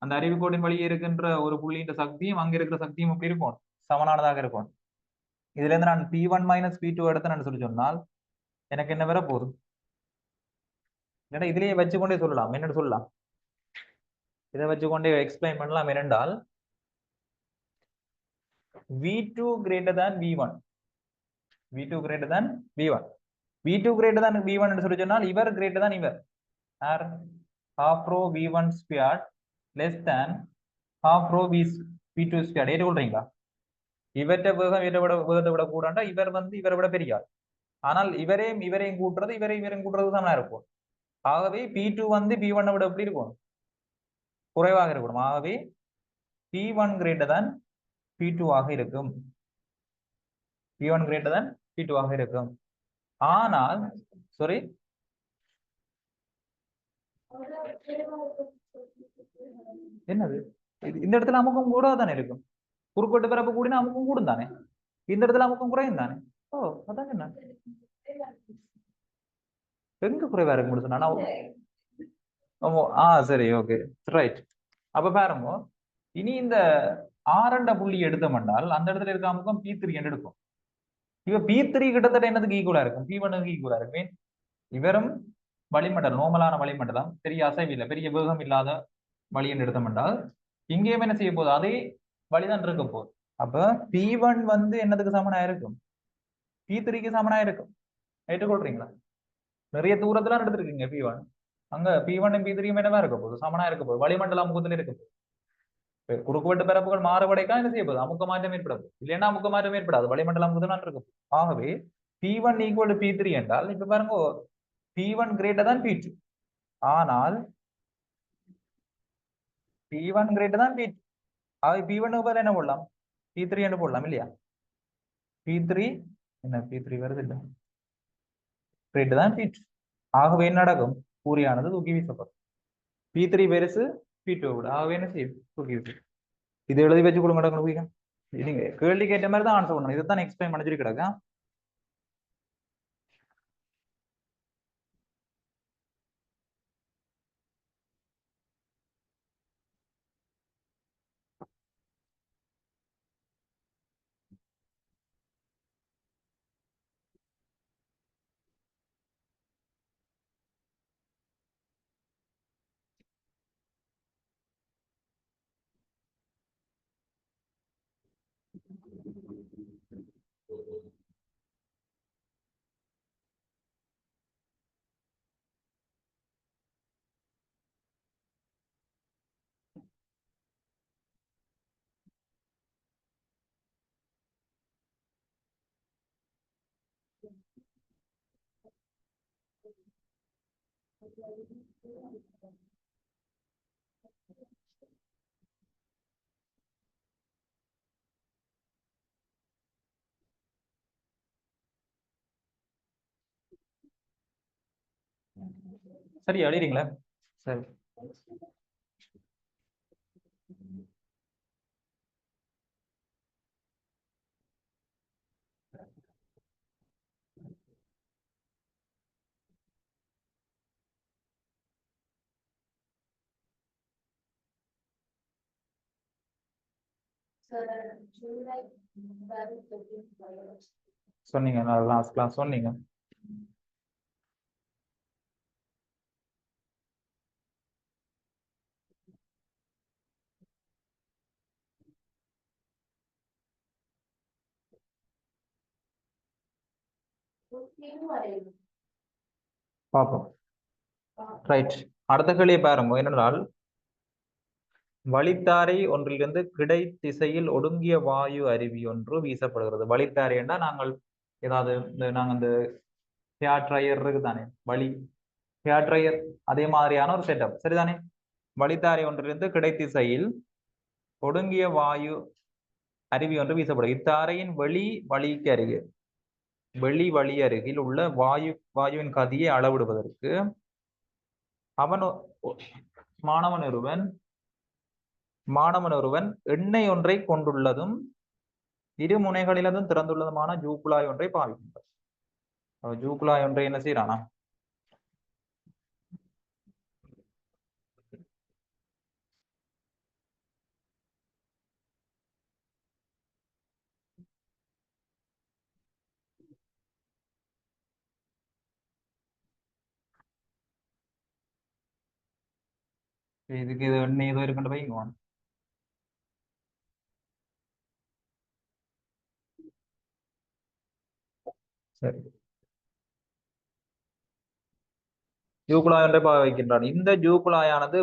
அந்த அருவிக்கோட்டின் வழியே இருக்கின்ற ஒரு புள்ளியின் சக்தியும் அங்க இருக்கிற சக்தியும் எப்படி இருக்கும்? சமனானதாக இருக்கும். இதுல இருந்து நான் P1 மைனஸ் P2 எடுத்தேன்னு சொல்லி சொன்னால் எனக்கு என்ன வர போகுது? ஏன்னா இதுலயே வச்சுக்கொண்டே சொல்லலாம். என்னன்னு சொல்லலாம்? இதை வச்சுக்கொண்டே எக்ஸ்பிளைன் பண்ணலாம். என்னென்றால் V2 greater than V1 V2 greater than V1 V2 greater than V1 என்று சொல்லி சொன்னால் இவர் greater than இவர் R half rho V1 squared less than half rho V2 squared ஏற்றுக்கொள்றீங்களா? இவற்றை வேகம் வேகத்தை விட கூடாண்டா இவர் வந்து இவரை விட பெரிய ஆள். ஆனால் இவரையும் கூட்டுறது இவரையும் கூட்டுறது தான் இருக்கும். ஆகவே P2 வந்து P1 விட எப்படி இருக்கும்? குறைவாக இருக்கணும். ஆகவே P1 கிரேட்டர் தான் P2 ஆக இருக்கும். P1 கிரேட்டர் தான் P2 ஆக இருக்கும். ஆனால் சாரி என்னது இந்த இடத்துல அமுக்கம் கூட தானே இருக்கும். குறுக்கோட்டு பிறப்பு கூடினா அமுக்கம் கூடும் தானே. இந்த இடத்துல அமுக்கம் குறையும் தானே. ஓ அதான் என்ன எங்க குறைவா இருக்கு முடியும் சொன்னா சரி ஓகே ரைட். அப்ப பாருங்க, இனி இந்த ஆரண்ட புள்ளி எடுத்தோம்னால் அந்த இடத்துல இருக்க அமுக்கம் P3 என்று எடுக்கும். இப்ப P3 கிட்டத்தட்ட என்னதுக்கு ஈக்குவலா இருக்கும்? P1க்கு ஈக்குவலா இருக்கு. இவரும் வளிமண்டலம் நோமலான வளிமண்டலம் பெரிய அசைவில்லை பெரிய வேகம் இல்லாத வழின்னு எடுத்தோம் என்றால் இங்கேயும் என்ன செய்ய போகுது? அதே வழிதான் இருக்க போகுது. அப்ப P1 வந்து என்னதுக்கு சமனா இருக்கும்? P3க்கு சமனா இருக்கும். ஏற்றுக்கொள்றீங்களா? நிறைய தூரத்துல எடுத்துருக்கீங்க P1. அங்க P1 P3 என்னவா இருக்க போகுது? சமனா இருக்க போகுது. வளிமண்டல அமுக்கத்துல இருக்க போகுது. குறுக்குவெட்டு பரப்புகள் மாறுபடைக்காக என்ன செய்ய போகுது? அமுக்க மாற்றம் ஏற்படாது. இல்லைன்னா அமுக்க மாற்றம் ஏற்படாது. வளிமண்டல அமுக்கத்துல இருக்க போகுது. ஆகவே P1 ஈக்குவல் டு P3 என்றால் இப்ப பாருங்க P1 கிரேட்டர் தான் P2. ஆனால் P1 கிரேட்டர் தான் P2. ஆகவே P1 பதில் என்ன போடலாம்? P3 என்று போடலாம் இல்லையா? P3 என்ன P3 வருது இல்ல கிரேட்டர் தான் P2. ஆகவே என்ன நடக்கும்? கூறியானது தூக்கி வீசப்படும். P3 பெருசு P2 விட. ஆகவே என்ன செய்யும்? தூக்கி வீசு. இது எழுதி வச்சு கொடுங்க நடக்கணும். நீங்க கேள்வி கேட்ட மாதிரி தான் ஆன்சர் பண்ணணும். இதுதான் எக்ஸ்பிளைன் பண்ணி கிடக்கா. சரி எழுதிறீங்களா? சரி. சொன்னீங்க லாஸ்ட் கிளாஸ் சொன்னீங்க. பார்ப்போம். ரைட். அடுத்த கேள்வியை பாருங்க. என்னென்றால் வழித்தாரை ஒன்றிலிருந்து கிடை திசையில் ஒடுங்கிய வாயு அருவி ஒன்று வீசப்படுகிறது. வழித்தாரை என்றால் நாங்கள் ஏதாவது நாங்கள் இந்த ஹேர் ட்ரையர் இருக்குதானே, வழி ஹேர் ட்ரையர் அதே மாதிரியான ஒரு செட்டப் சரிதானே. வழித்தாரை ஒன்றிலிருந்து கிடை திசையில் ஒடுங்கிய வாயு அருவி ஒன்று வீசப்படும். இத்தாரையின் வெளி வழி அருகில் உள்ள வாயுவின் கதியை அளவிடுவதற்கு அவன் மாணவன் ஒருவன் எண்ணெய் ஒன்றை கொண்டுள்ளதும் இரு முனைகளிலும் திறந்துள்ளதுமான ஜூக்குழாய் ஒன்றை பாவிக்கின்றார். ஜூக்குழாய் ஒன்றை என்ன செய்யறானா, இதுக்கு இது எண்ணெய் ஏதோ இருக்கின்ற வைங்குவான். சரி, ஜூக்குழாய் ஒன்றை பாவிக்கின்றான். இந்த ஜூக்குழாயானது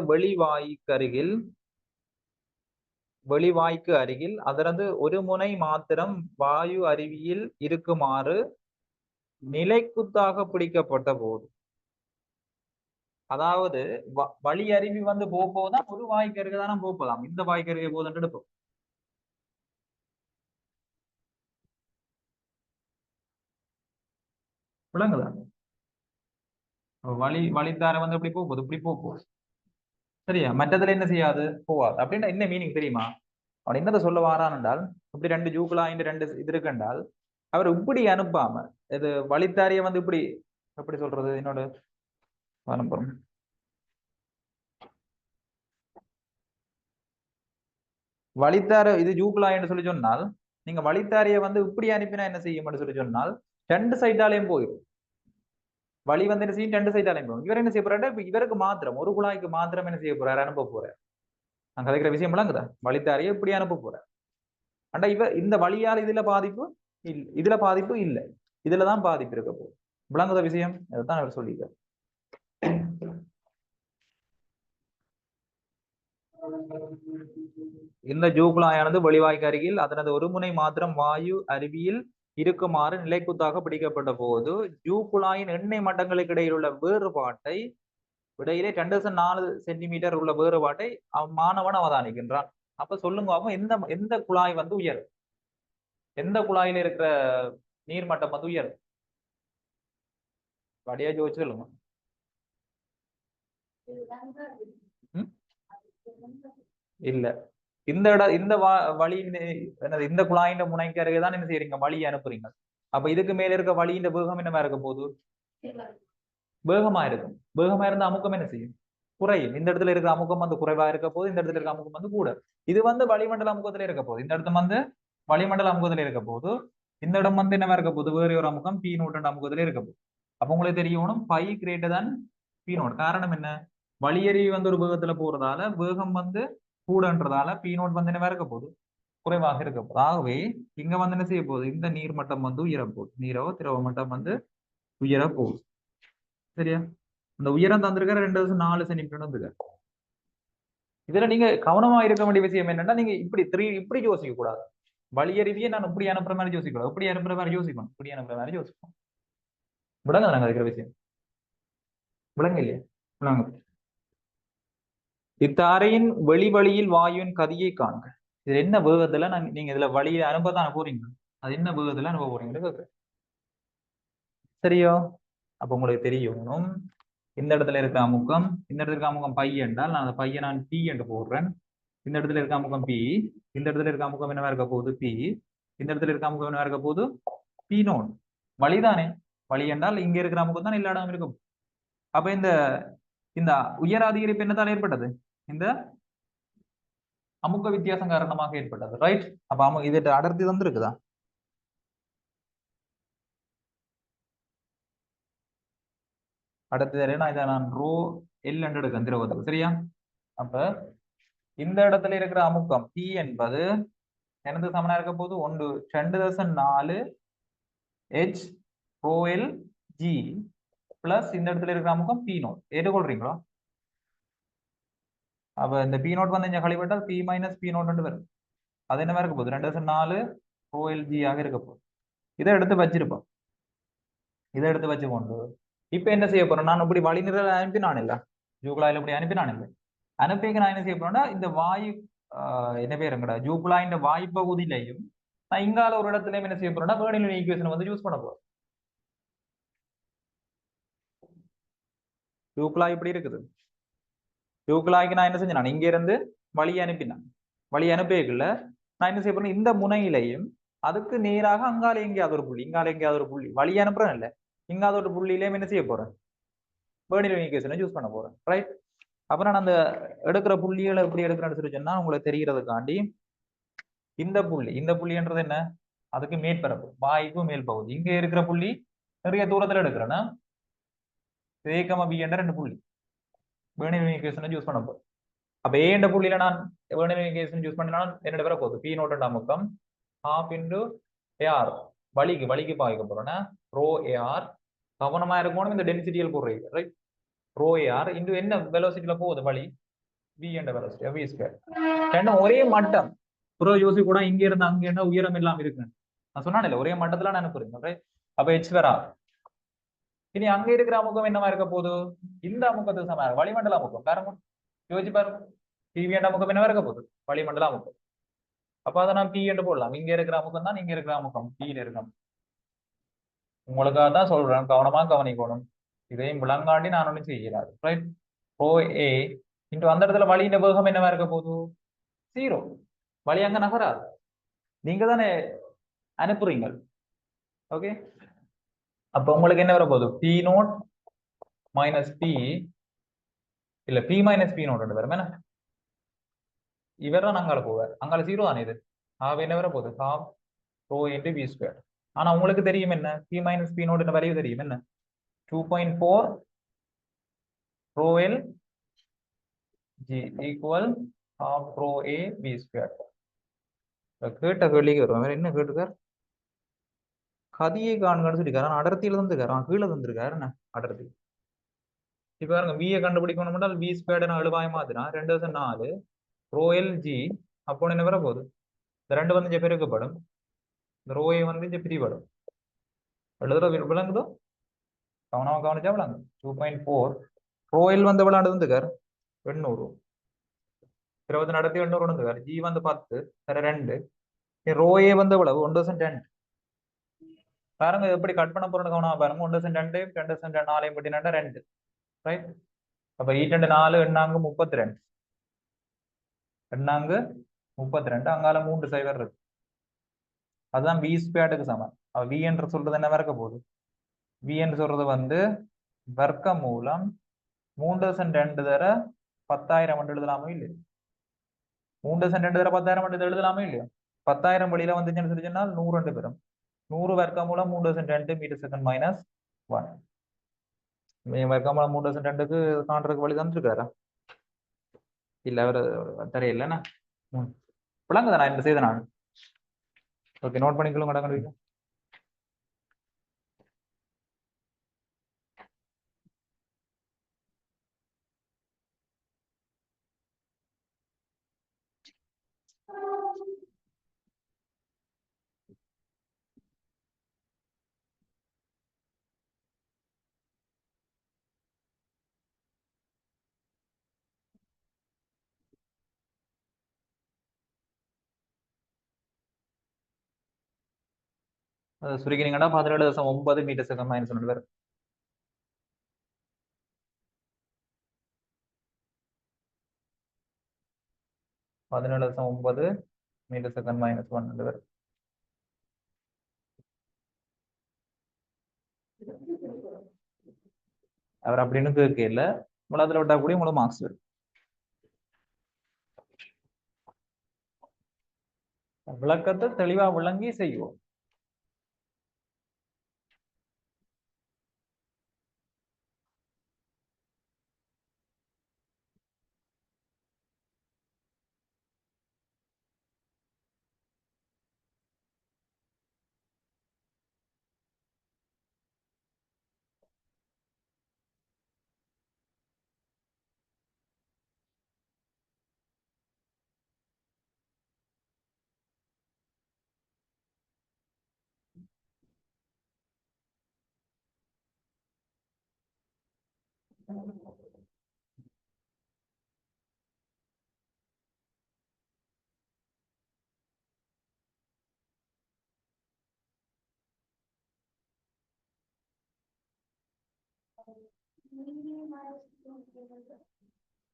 வெளிவாய்க்கு அருகில் அதனது ஒரு முனை மாத்திரம் வாயு அருவியில் இருக்குமாறு நிலைக்குத்தாக பிடிக்கப்பட்ட போது, அதாவது வழி அருவி வந்து போகுதான் ஒரு வாய்க்கு அருகுதானே போகலாம். இந்த வாய்க்கு அருகே போதுன்னு எடுப்போம். விளங்குதா? வழித்தார வந்து எப்படி போகுது, இப்படி போகுது சரியா. மற்றதுல என்ன செய்யாது, போவாது. அப்படின்னா என்ன மீனிங் தெரியுமா? அவன் என்னதை சொல்ல வாரான் என்றால், இப்படி ரெண்டு ஜூக்குழாய் ரெண்டு இது இருக்குன்றால் அவர் இப்படி அனுப்பாம இது வழித்தாரிய வந்து இப்படி எப்படி சொல்றது, என்னோட அனுப்புறோம். வழித்தார இது ஜூக்குழாய் என்று சொல்லி சொன்னால், நீங்க வழித்தாரிய வந்து இப்படி அனுப்பினா என்ன செய்யும் சொல்லி சொன்னால் ரெண்டு சைட்டாலையும் போயிடும். வழி வந்து என்ன செய்யும், ரெண்டு சைட்டாலையும் போகும். இவர் என்ன செய்ய போறாரு, இப்ப இவருக்கு மாத்திரம் ஒரு குழாய்க்கு மாத்திரம் என்ன செய்ய போறாரு, அனுப்ப போறாரு. நான் கதைக்கிற விஷயம் விளங்குதா? வழித்தாரிய இப்படி அனுப்ப போறார். ஆனா இந்த வழியால் இதுல பாதிப்பு இல்லை, இதுலதான் பாதிப்பு இருக்க போகுது. விளங்குத விஷயம் அதுதான் அவர் சொல்லியிருக்கார். இந்த ஜூகுழாயானது வெளிவாய்க்கு அருகில் அதனது ஒரு முனை மாத்திரம் வாயு அருவியில் இருக்குமாறு நிலைக்குத்தாக பிடிக்கப்பட்ட போது ஜூகுழாயின் எண்ணெய் மட்டங்களுக்கு இடையில் உள்ள வேறுபாட்டை இடையிலே 2.4 சென்டிமீட்டர் உள்ள வேறுபாட்டை மாணவன் அவதானிக்கின்றான். அப்ப சொல்லுங்க, அவன் எந்த குழாய் வந்து உயரும், எந்த குழாயில இருக்கிற நீர்மட்டம் வந்து உயரும்? வடியா ஜோதிச்சு சொல்லுங்க. இல்ல, இந்த வழியின் இந்த குழாயின் முனைக்கு அருகேதான் என்ன செய்யறீங்க, வழி அனுப்புறீங்க. அப்ப இதுக்கு மேல இருக்க வழியின் வேகம் என்னமா இருக்க போகுது, வேகமா இருக்கும். வேகமா இருந்தா அமுக்கம் என்ன செய்யும், குறையும். இந்த இடத்துல இருக்க அமுக்கம் வந்து குறைவா இருக்க போது, இந்த இடத்துல இருக்க அமுக்கம் வந்து கூட. இது வந்து வளிமண்டல அமுக்கத்துல இருக்க போகுது. இந்த இடத்துல வந்து வளிமண்டல அமுக்கத்துல இருக்க போது, இந்த இடம் வந்து என்னவா இருக்க போகுது, வேறு ஒரு அமுக்கம் பி நோட்டு அமுக்கத்துல இருக்க போகுது. அப்ப உங்களுக்கு தெரியணும் by greater than B note. காரணம் என்ன, வழியறிவி வந்து ஒரு வேகத்துல போறதால வேகம் வந்து கூடன்றதால பி நோட் வந்து என்னவா இருக்க போகுது, குறைவாக இருக்க போகுது. ஆகவே இங்க வந்து என்ன செய்ய போகுது, இந்த நீர் மட்டம் வந்து உயர போகுது, திரவ மட்டம் வந்து உயர போகுது. சரியா? இந்த உயரம் தந்திருக்கிற 2.4 சென்டிமீட்டர் வந்துருக்கு. இதுல நீங்க கவனமா இருக்க வேண்டிய விஷயம் என்னன்னா, நீங்க இப்படி யோசிக்க கூடாது. வழியறிவியை நான் இப்படி அனுப்புற மாதிரி யோசிக்கூடாது, இப்படி அனுப்புற மாதிரி யோசிக்கணும், இப்படி அனுப்புற மாதிரி யோசிக்கணும். விளங்க நாங்க இருக்கிற விஷயம் விளங்க இல்லையா? விளங்குது. இத்தாரையின் வெளிவழியில் வாயுவின் கதியை காண்க. இது என்ன வேகத்துல நீங்க இதுல வழியை அனுப்ப போறீங்க. அது என்ன வேகத்துல அனுப்ப போறீங்கன்னு கேக்குறேன். சரியோ? அப்ப உங்களுக்கு தெரியணும் இந்த இடத்துல இருக்க அமுக்கம், இந்த இடத்துல இருக்க அமுக்கம் பை என்றால் நான் அந்த பையை நான் பி என்று போடுறேன். இந்த இடத்துல இருக்க அமுக்கம் பி, இந்த இடத்துல இருக்க அமுக்கம் என்னவா இருக்க போகுது பி, இந்த இடத்துல இருக்க அமுகம் என்னவா இருக்க போகுது பி நோட். வழிதானே? வழி என்றால் இங்க இருக்கிற அமுகம் தான் எல்லா இடமும் இருக்கும். அப்ப இந்த இந்த உயர அதிகரிப்பு என்னத்தால் ஏற்பட்டது? இந்த அமுக்க வித்தியாசம் காரணமாக ஏற்பட்டது. ரைட்? அப்ப இது அடர்த்தி தந்துருக்குதா? அடுத்தது என்ன? இதை நான் ரோ எல் என்று எடுக்கேன் திரவத்துக்கு. சரியா? அப்ப இந்த இடத்துல இருக்கிற அமுக்கம் P என்பது எனது சமனா இருக்க போது 1 2.4 H row L G plus இந்த இடத்துல இருக்கிற அமுக்கம் P நோட். ஏற்றுக்கொள்றீங்களா? அப்ப இந்த P நோட் வந்து இங்க கழிவிட்டால் P மைனஸ் P நோட் வரும். அது என்ன இருக்க போகுது? 2.4 ரோ எல் G ஆக இருக்க போகுது. இதை எடுத்து வச்சிருப்போம். இதை எடுத்து வச்சுக்கொண்டு இப்ப என்ன செய்ய போறேன்? நான் இப்படி வழிநிரல் அனுப்பினான் இல்ல, ஜூகுழாயில் இப்படி அனுப்பினான் இல்லை, அனுப்பிக்க நான் என்ன செய்ய போறேன்னா இந்த வாயு என்ன பேருங்கடா ஜூகுழாயின் வாயு பகுதியிலையும் நான் இங்கால ஒரு இடத்துலயும் என்ன செய்ய போறேன்னா வேர்னியல் ஈக்குவேஷன் வந்து யூஸ் பண்ண போறேன். ஜூகுழாய் இப்படி இருக்குது. ஜூகுழாய்க்கு நான் என்ன செஞ்சேன்? நான் இங்க இருந்து வழி அனுப்பினேன். வழி அனுப்பிக்கல நான் என்ன செய்ய போறேன்? இந்த முனையிலையும் அதுக்கு நேராக அங்கால எங்கேயாவது ஒரு புள்ளி, இங்கால எங்கேயாவது ஒரு புள்ளி வழி அனுப்புறேன் இல்ல, இங்காத ஒரு புள்ளியிலையும் என்ன செய்ய போறேன்? வேர்னியல் ஈக்குவேஷனை யூஸ் பண்ண போறேன். ரைட்? அப்ப நான் அந்த எடுக்கிற புள்ளிகளை எப்படி எடுக்கிறேன்னு சொல்லி சொன்னா உங்களுக்கு தெரியறதுக்காண்டி இந்த புள்ளின்றது என்ன? அதுக்கு மேற்பரப்பு, வாய்க்கு மேல் பகுதி. இங்க இருக்கிற புள்ளி நிறைய தூரத்துல எடுக்கிறேன்னா ஏகம பி என்ற 2 புள்ளி வேர்னியல் ஈக்குவேஷனை யூஸ் பண்ண போறேன். அப்ப ஏ என்ற புள்ளியில நான் வேர்னியல் ஈக்குவேஷன் யூஸ் பண்ணினா என்னோட வர போகுது பி நோட் அமுக்கம் ஹாஃப் இன்டு ஏஆர் வலிக்கு பாய்க்க போறேன்னா ரோ ஏஆர். கவனமா இருக்கணும் இந்த டென்சிட்டியில் போடுறீங்க. ரைட்? ரோ ஏஆர் இன்டு என்ன வெலோசிட்டியில போகுது வழி வி என்ற வெலோசிட்டி வி ஸ்கொயர். ரெண்டும் ஒரே மட்டம். புற யோசி கூட இங்க இருந்து அங்க என்ன உயரம் இல்லாம இருக்கு. நான் சொன்னான் இல்ல ஒரே மட்டத்துல நான் அனுப்புறேன். அப்ப எச் வரா. இனி அங்க இருக்கிற அமுகம் என்னவா இருக்க போகுது? இந்த அமுகத்துக்கு சம வளிமண்டல அமுகம். பாருங்க, யோசிச்சு பாருங்க. டிவி என்ற அமுகம் என்னவா இருக்க போகுது? வளிமண்டல அமுகம். அப்ப அதை நான் பி என்று போடலாம். இங்க இருக்கிற அமுகம் தான் இங்க இருக்கிற அமுகம் பீல இருக்கும். உங்களுக்காக தான் சொல்றேன், கவனமா கவனிக்கணும். இதையும் விளங்காண்டி நான் ஒன்றும் செய்யலாது. ரைட்? ஓ ஏ இன்ட்டு அந்த இடத்துல வழியின் வேகம் என்னவா இருக்க போகுது? 0. வழி அங்க நகராது. நீங்க தானே அனுப்புறீங்க. ஓகே? அப்ப உங்களுக்கு என்ன வர போகுது? பி நோட் மைனஸ் பி இல்ல பி மைனஸ் பி நோட் வரும். என்ன இவர் தான் அங்கால போவார். அங்கால 0 தானே இது. ஆக என்ன வர போகுது? Half rho into P square. ஆனா உங்களுக்கு தெரியும் என்ன? P minus P naught value தெரியும் என்ன? 2.4 rho L G equal half rho A P square. கேட்ட கேள்விக்கு வரும். வேற என்ன கேட்டுக்கார்? கதியை காண்கன்னு சொல்லிக்காரு. அடர்த்தியில தந்துருக்காரு. கீழே தந்திருக்காரு என்ன அடர்த்தி. இப்ப பாருங்க வியை கண்டுபிடிக்கணும் என்றால் வி ஸ்கொயர்டு நான் எழுவாய் மாத்தினா 2.4 ரோ எல் ஜி. அப்போ என்ன வர போகுது? இந்த 2 வந்து இங்க பெருக்கப்படும், இந்த ரோயை வந்து இங்க பிரிபடும். எழுதுற விளங்குதோ? கவனமா கவனிச்சா விளங்கு. 2.4 ரோ எல் வந்து எவ்வளவு இருந்துக்கார்? 800. 20 நடத்தி 800 இருந்துக்கார். ஜி வந்து 10 2. ரோயே வந்து எவ்வளவு? 1.10. பாருங்க எப்படி கட் பண்ண போறோம்னு கவனமா பாருங்க. 1.2 2.4 பட்டினா 2. ரைட்? அப்ப 2 4 எண்ணாங்க 32. எண்ணாங்க 32. அங்கால 3 சைவர் இருக்கு. அதுதான் வி ஸ்கொயர்டுக்கு சமம். அப்ப வி என்று சொல்றது என்ன இருக்க போகுது? வி என்று சொல்றது வந்து வர்க்க மூலம் 3.2 தர 10,000 என்று எழுதலாமோ இல்லையா? 3.2 தர 10,000 என்று எழுதலாமோ இல்லையா? 10,000 வழியில வந்து சொன்னால் 100 பெறும். 100 வர்க்க மூலம் 3.2 மீட்டர் செகண்ட் மைனஸ் 1. வர்க்க மூலம் 3.2க்கு காண்றதுக்கு வழி தந்துருக்காரா? இல்ல அவர் தெரியலண்ணா. விளங்குதா நான் என்ன செய்த நான்? ஓகே, நோட் பண்ணிக்கொள்ளுங்க. கடை அதை சுருக்கினீங்கன்னா 17.9 மீட்டர் செகண்ட் -1 வரும். 17.9 மீட்டர் செகண்ட் -1 வரும். அவர் அப்படின்னு கேட்கல, உலகத்துல விட்டா கூட உங்களுக்கு மார்க்ஸ் வரும். விளக்கத்தை தெளிவா விளங்கி செய்வோம்.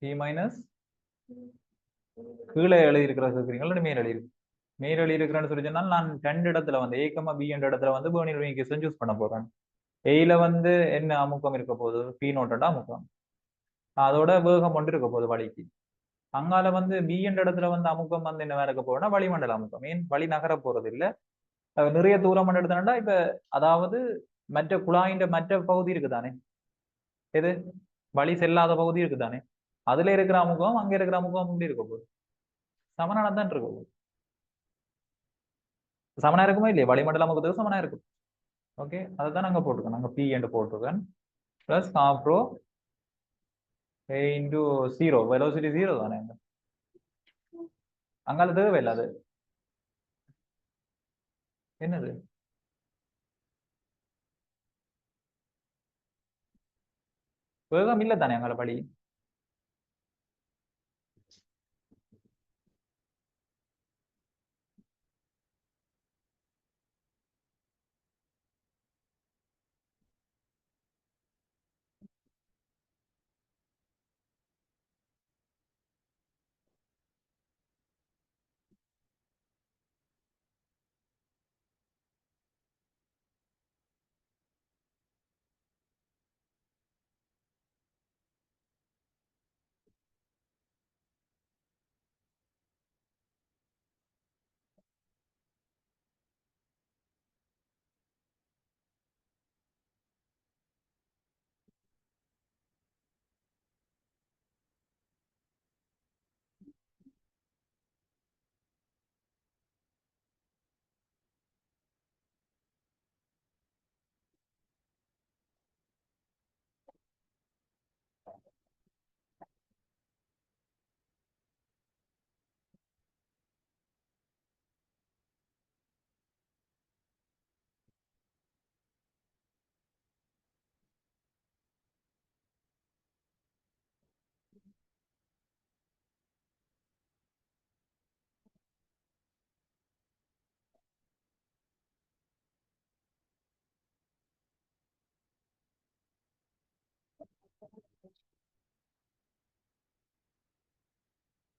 P மைனஸ் கீழே எழுதி இருக்கிறீங்களா, மேல் எழுதி மேல் எழுதி இருக்கிறேன்னு சொல்லி சொன்னால், நான் 2 இடத்துல வந்து A, B என்ற இடத்துல வந்து பேர்னிங் லிமிகேஷன் சூஸ் பண்ண போறேன். ஏல வந்து என்ன அமுக்கம் இருக்க போகுது, P நோட்டா அமுக்கம், அதோட வேகம் ஒன்று இருக்க போகுது வழிக்கு. அங்கால வந்து B என்ற இடத்துல வந்து அமுக்கம் வந்து என்ன இருக்க போகுதுன்னா வளிமண்டல அமுக்கம். ஏன் வழி நகர போறது இல்ல, நிறைய தூரம் எடுத்தா இப்ப, அதாவது மற்ற குழாயின் மற்ற பகுதி இருக்குதானே, எது வழி செல்லாத பகுதி இருக்குதானே, அதுல இருக்கிற அமுகம் அங்க இருக்கிற அமுகம் அப்படி இருக்க போகுது, சமனானதான் இருக்கும். சமனா இருக்குமா இல்லையா, வளிமண்டல அமுகத்துக்கு சமனா இருக்கும். ஓகே, அதுதான் நாங்க போட்டிருக்கோம், நாங்க P என்று போட்டிருக்கேன். Plus half rho A into 0, velocity 0 தானே, அங்கால தேவையில்லை அது. என்னது வேகம் இல்ல தானே அங்கால வழி.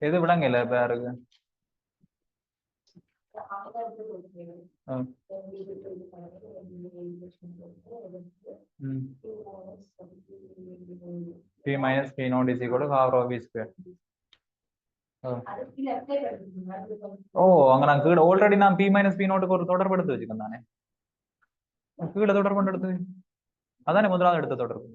எது விடங்க இல்ல பேருக்கு. P minus P naught is equal to half rho V square. ஓ, அங்க நான் கீழே ஆல்ரெடி நான் P minus P naught ஒரு தொடர்பு எடுத்து வச்சுக்கேன் தானே, கீழே தொடர்பு எடுத்து, அதானே முதலாவது எடுத்த தொடர்பு.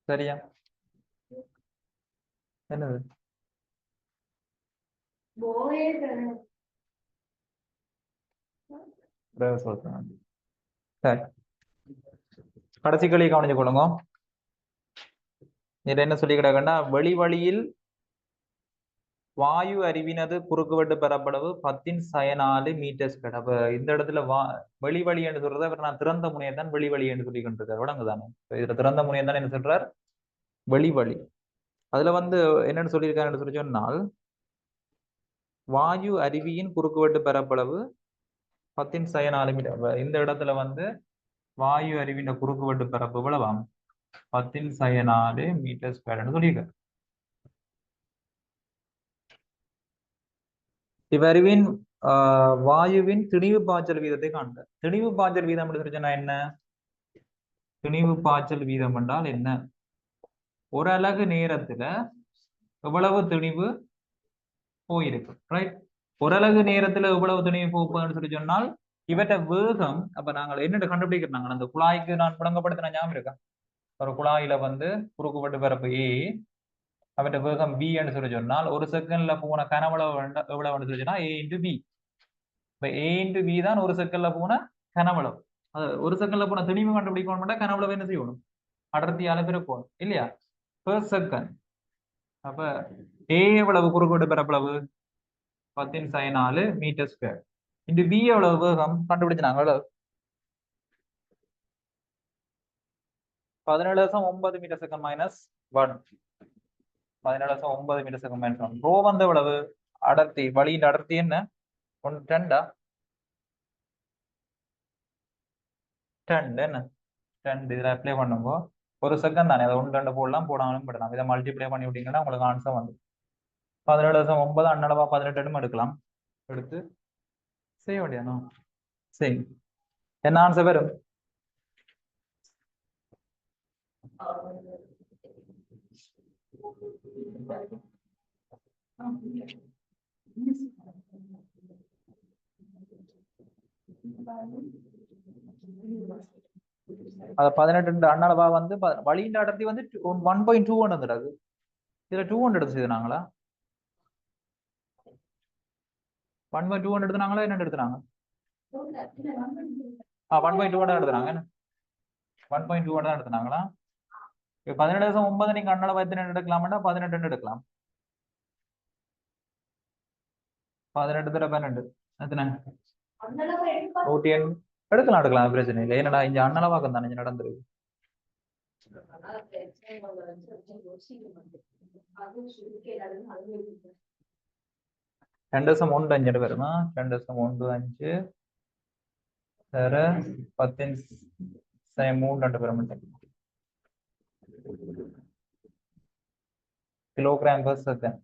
சரியா? என்னது சரி, கடைசி களி கவனிச்சு கொள்ளுங்க. இதுல என்ன சொல்லி கிடக்குன்னா, வெளி வழியில் வாயு அறிவினது குறுக்குவெட்டு பெறப்படவு 10⁴ மீட்டர்ஸ் கிடப்பு. இந்த இடத்துல வெளி வழி என்று சொல்றதை அவர் நான் திறந்த முனையை தான் வெளி வழி என்று சொல்லி கொண்டிருக்காரு. விளங்குதானே? இதுல திறந்த முனையை தான் என்ன சொல்றார்? வெளி வழி. அதுல என்னன்னு சொல்லியிருக்காருன்னு சொல்லி சொன்னால், வாயு அருவியின் குறுக்குவெட்டு பெறப்பளவு 10⁴ மீட்டர். இந்த இடத்துல வாயு அருவியின் குறுக்குவெட்டு பரப்பு எவ்வளவாம்? 10⁴ மீட்டர் ஸ்கொயர்னு சொல்லியிருக்காரு. இவ்வறிவின் வாயுவின் திணிவு பாய்ச்சல் வீதத்தை காண்க. திணிவு பாய்ச்சல் வீதம் சொன்னா என்ன? திணிவு பாய்ச்சல் வீதம் என்றால் என்ன? ஒரு அலகு நேரத்துல எவ்வளவு திணிவு போயிருக்கு, ரைட்? ஒரு அலகு நேரத்துல எவ்வளவு திணிவு போகுதுன்னு சொல்லி சொன்னால் இவற்றை வேகம். அப்ப நாங்கள் என்னென்ன கண்டுபிடிக்கிறாங்க? அந்த குழாய்க்கு நான் புழங்கப்படுத்தின ஞாபகம் இருக்கா? ஒரு குழாயில குறுக்குவெட்டு பரப்பு ஏ, அவற்றை வேகம் பி என்று சொல்லி சொன்னால் ஒரு செகண்ட்ல போன கனவளவு எவ்வளவு சொல்லி சொன்னா ஏ இன்டு பி. இப்ப ஏ இன்டு பி தான் ஒரு செகண்ட்ல போன கனவளவு. அது ஒரு செகண்ட்ல போன திணிவு கண்டுபிடிக்கணும். கனவளவு என்ன செய்யணும்? அடர்த்தியால பெருக்கணும் இல்லையா? Per second. அப்ப ஏ எவ்வளவு குறுக்குவெட்டு பரப்பளவு? 10⁴ மீட்டர் ஸ்கொயர். இன்டு பி எவ்வளவு வேகம் கண்டுபிடிச்சாங்க? 17.9 metre second minus 1. 17.9 metre second minus 1. Rho எவ்வளவு? அடர்த்தி. வழியின் அடர்த்தி என்ன? 10 என்ன? 10 இதுல அப்ளை பண்ணுங்க. ஒரு செகண்ட் தானே, அதை 1 2 போடலாம், போடாமலும் போடலாம். இதை மல்டிப்ளை பண்ணி விட்டீங்கன்னா உங்களுக்கு ஆன்சர் 17.9 அண்ணளவா 18 எடுக்கலாம். எடுத்து செய்ய வேண்டியதானோ? சரி, என்ன ஆன்சர் வரும்? அது 18 அண்ணளவா வழியின் அடர்த்தி 1.2 வந்துடாது. இதுல 200 எடுத்து செய்தாங்களா? 1.2 எடுத்துனாங்களா? என்ன எடுத்துனாங்க? 1.2 தான் எடுத்துனாங்க. 1.2 தான் எடுத்துனாங்களா? 17.9 நீங்க அண்ணளவா எத்தனை எடுக்கலாம்னா 18 எடுக்கலாம். 18 தடவை 12 எத்தனை? 180 எடுக்கலாம். பிரச்சனை இல்லை. என்னடா இங்க அண்ணளவாக்கம் தானே நடந்துருக்கு. 2.15 வருமா? 2.15 வேற 10⁻3 பெற கிலோகிராம் பர் செகண்ட்.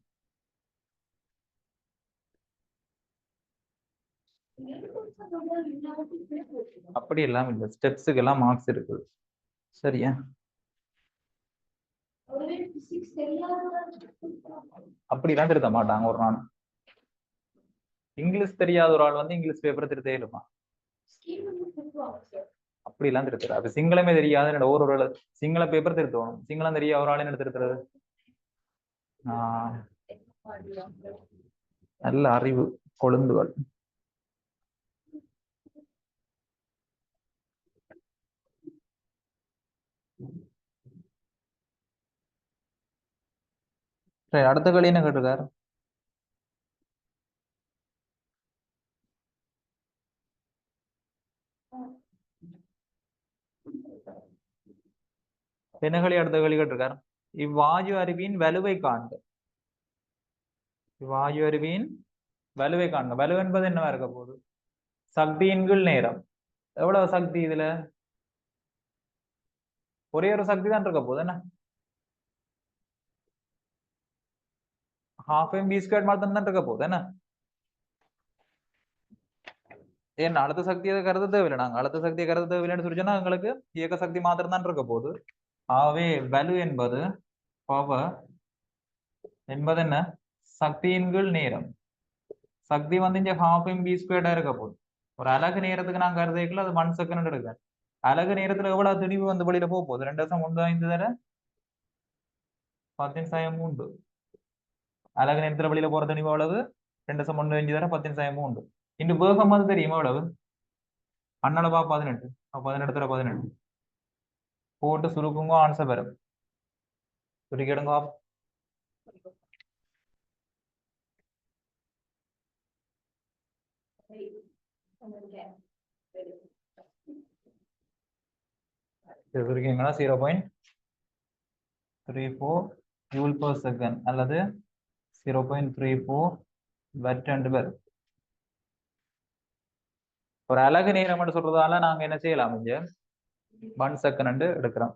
அப்படி எல்லாம் இல்லை, ஸ்டெப்ஸுக்கு எல்லாம் மார்க்ஸ் இருக்குது. சரியா? அப்படிலாம் திருத்த மாட்டாங்க ஒரு நாள். இங்கிலீஷ் தெரியாத ஒரு ஆள் இங்கிலீஷ் பேப்பரை திருத்தே இருப்பான். அப்படிலாம் திருத்துறது. அது சிங்களமே தெரியாது ஒரு சிங்கள பேப்பர் திருத்தணும். சிங்களம் தெரியாத ஒரு ஆள் என்ன திருத்துறது? நல்ல அறிவு கொழுந்துகள். சரி, அடுத்த களி என்ன கேட்டிருக்காரு? என்ன களி? அடுத்த களி கேட்டிருக்காரு. இவ்வாயு அருவியின் வலுவை காண்க. இவ்வாயு அருவியின் வலுவை காண்க. வலு என்பது என்னவா இருக்க போகுது? சக்தியின் கீழ் நேரம். எவ்வளவு சக்தி? இதுல ஒரே ஒரு சக்தி தான் இருக்க போகுது. என்ன? ½ m² மட்டும் தான் இருக்க போகுது. என்ன? ஏன் அழுத்த சக்தியை கருத தேவையில்லை. நாங்க அழுத்த சக்தியை கருத தேவையில்லைன்னு சொல்லி சொன்னா எங்களுக்கு இயக்க சக்தி மாத்திரம் தான் இருக்க போகுது. ஆகவே வலு என்பது பவர் என்பது என்ன? சக்தியின் கீழ் நேரம். சக்தி இங்க ½ m² இருக்க போகுது. ஒரு அலகு நேரத்துக்கு நான் கருதிக்கல, அது 1 செகண்ட் எடுக்க. அலகு நேரத்துல எவ்வளவு திணிவு வெளியில போக போகுது? 2.15 தர 10 சயம் 3. அலகு நேரத்துல வெளியில போற தெளிவு எவ்வளவு? 2 × 1 தர 10 சயம் 3. இந்த வேகம் அது தெரியுமா எவ்வளவு? அண்ணளவா 18. 18 தர 18 போட்டு சுருக்குங்க, ஆன்சர் வரும். சுருக்கிடுங்க. சுருக்கிங்கன்னா 0.34 ஜூல் per செகண்ட் அல்லது 0.34 watt என்று வரும். ஒரு அலகு நேரம் சொல்றதால நாங்க என்ன செய்யலாம்? இங்க 1 செகண்ட் எடுக்கிறோம்.